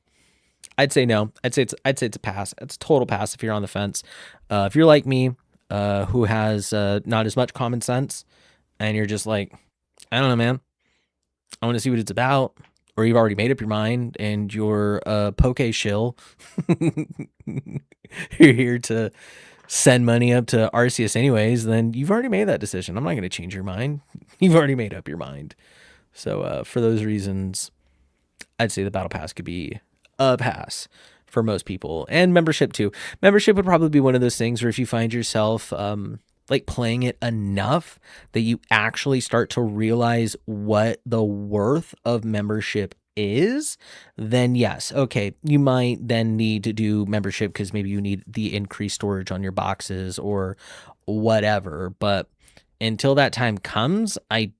I'd say no. I'd say it's a pass. It's a total pass if you're on the fence. If you're like me, who has not as much common sense, and you're just like, I don't know, man, I want to see what it's about, or you've already made up your mind and you're a poke shill, you're here to send money up to Arceus anyways, then you've already made that decision. I'm not going to change your mind. You've already made up your mind. So for those reasons, I'd say the Battle Pass could be a pass for most people, and membership too. Membership would probably be one of those things where if you find yourself like playing it enough that you actually start to realize what the worth of membership is, then yes, okay, you might then need to do membership because maybe you need the increased storage on your boxes or whatever. But until that time comes, I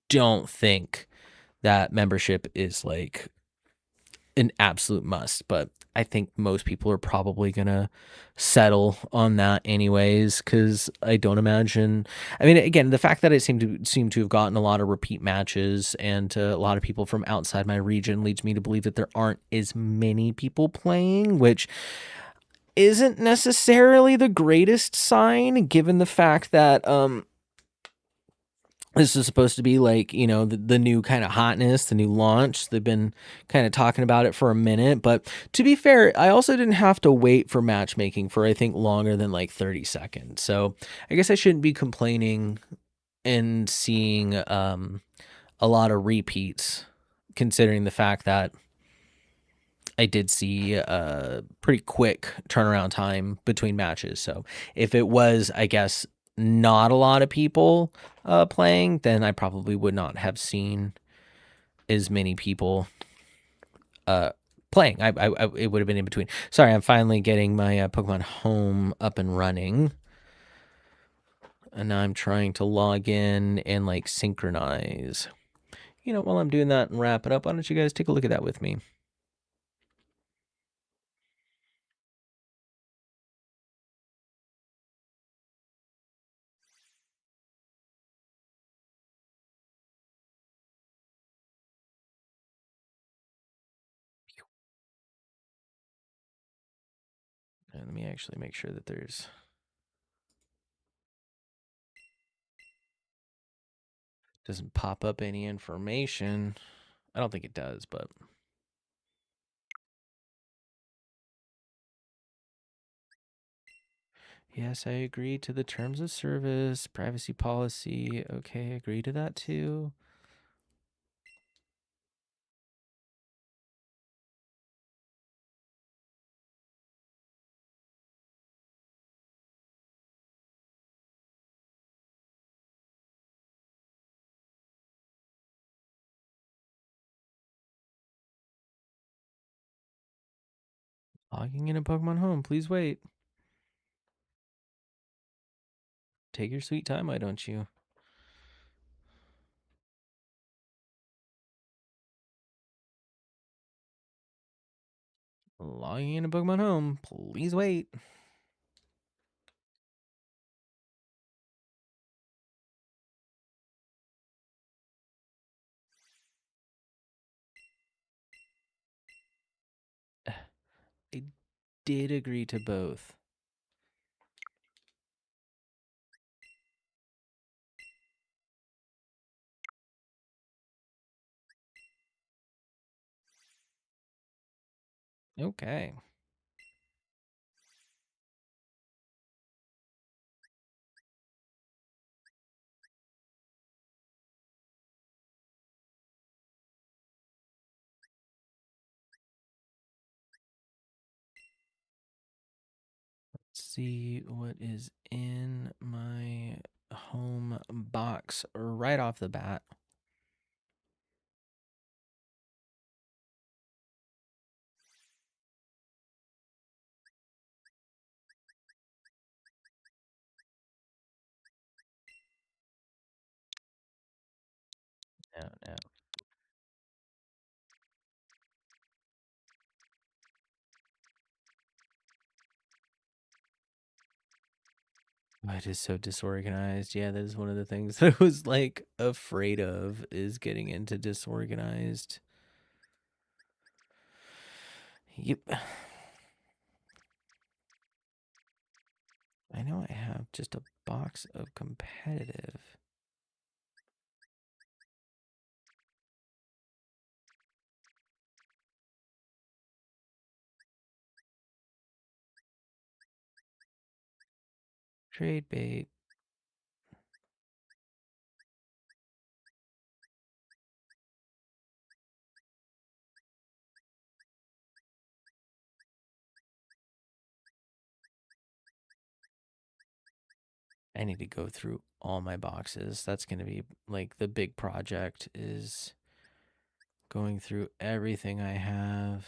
don't think that membership is like an absolute must, but I think most people are probably gonna settle on that anyways, because I don't imagine. I mean, again, the fact that it seemed to have gotten a lot of repeat matches and a lot of people from outside my region leads me to believe that there aren't as many people playing, which isn't necessarily the greatest sign, given the fact that this is supposed to be like, the new kind of hotness, the new launch. They've been kind of talking about it for a minute. But to be fair, I also didn't have to wait for matchmaking for, I think, longer than like 30 seconds. So I guess I shouldn't be complaining and seeing a lot of repeats, considering the fact that I did see a pretty quick turnaround time between matches. So if it was, I guess, not a lot of people playing, then I probably would not have seen as many people playing. It would have been in between. Sorry, I'm finally getting my Pokemon Home up and running, and now I'm trying to log in and like synchronize. While I'm doing that and wrap it up, why don't you guys take a look at that with me? And let me actually make sure that there's... Doesn't pop up any information. I don't think it does, but... Yes, I agree to the terms of service, privacy policy. Okay, agree to that too. Logging in a Pokemon Home, please wait. Take your sweet time, why don't you? Logging in a Pokemon Home, please wait. I did agree to both. Okay. Let's see what is in my home box right off the bat. No. Oh, it is so disorganized. Yeah, that is one of the things that I was like afraid of, is getting into disorganized. Yep. I know I have just a box of competitive. Trade bait. I need to go through all my boxes. That's going to be like the big project, is going through everything I have.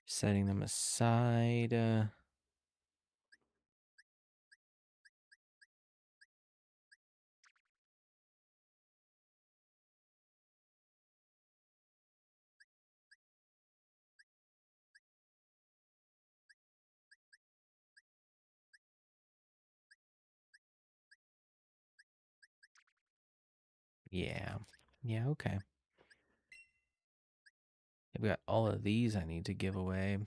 Setting them aside. Yeah. Yeah, okay. I've got all of these I need to give away.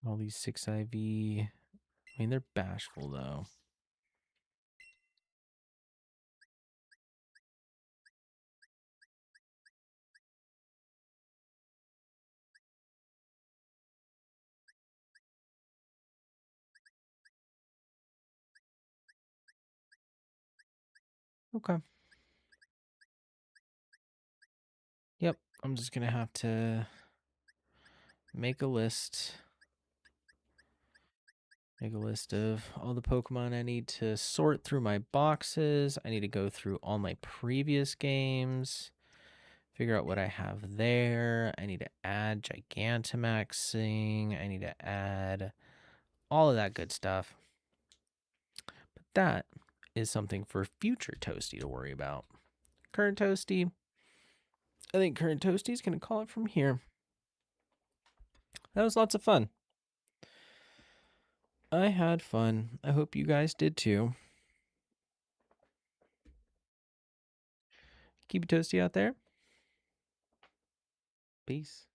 All these 6 IV. I mean, they're bashful though. Okay. Yep. I'm just going to have to make a list. Make a list of all the Pokemon I need to sort through my boxes. I need to go through all my previous games, figure out what I have there. I need to add Gigantamaxing. I need to add all of that good stuff. But that is something for future Toasty to worry about. Current Toasty, I think current Toasty is going to call it from here. That was lots of fun. I had fun. I hope you guys did too. Keep it toasty out there. Peace.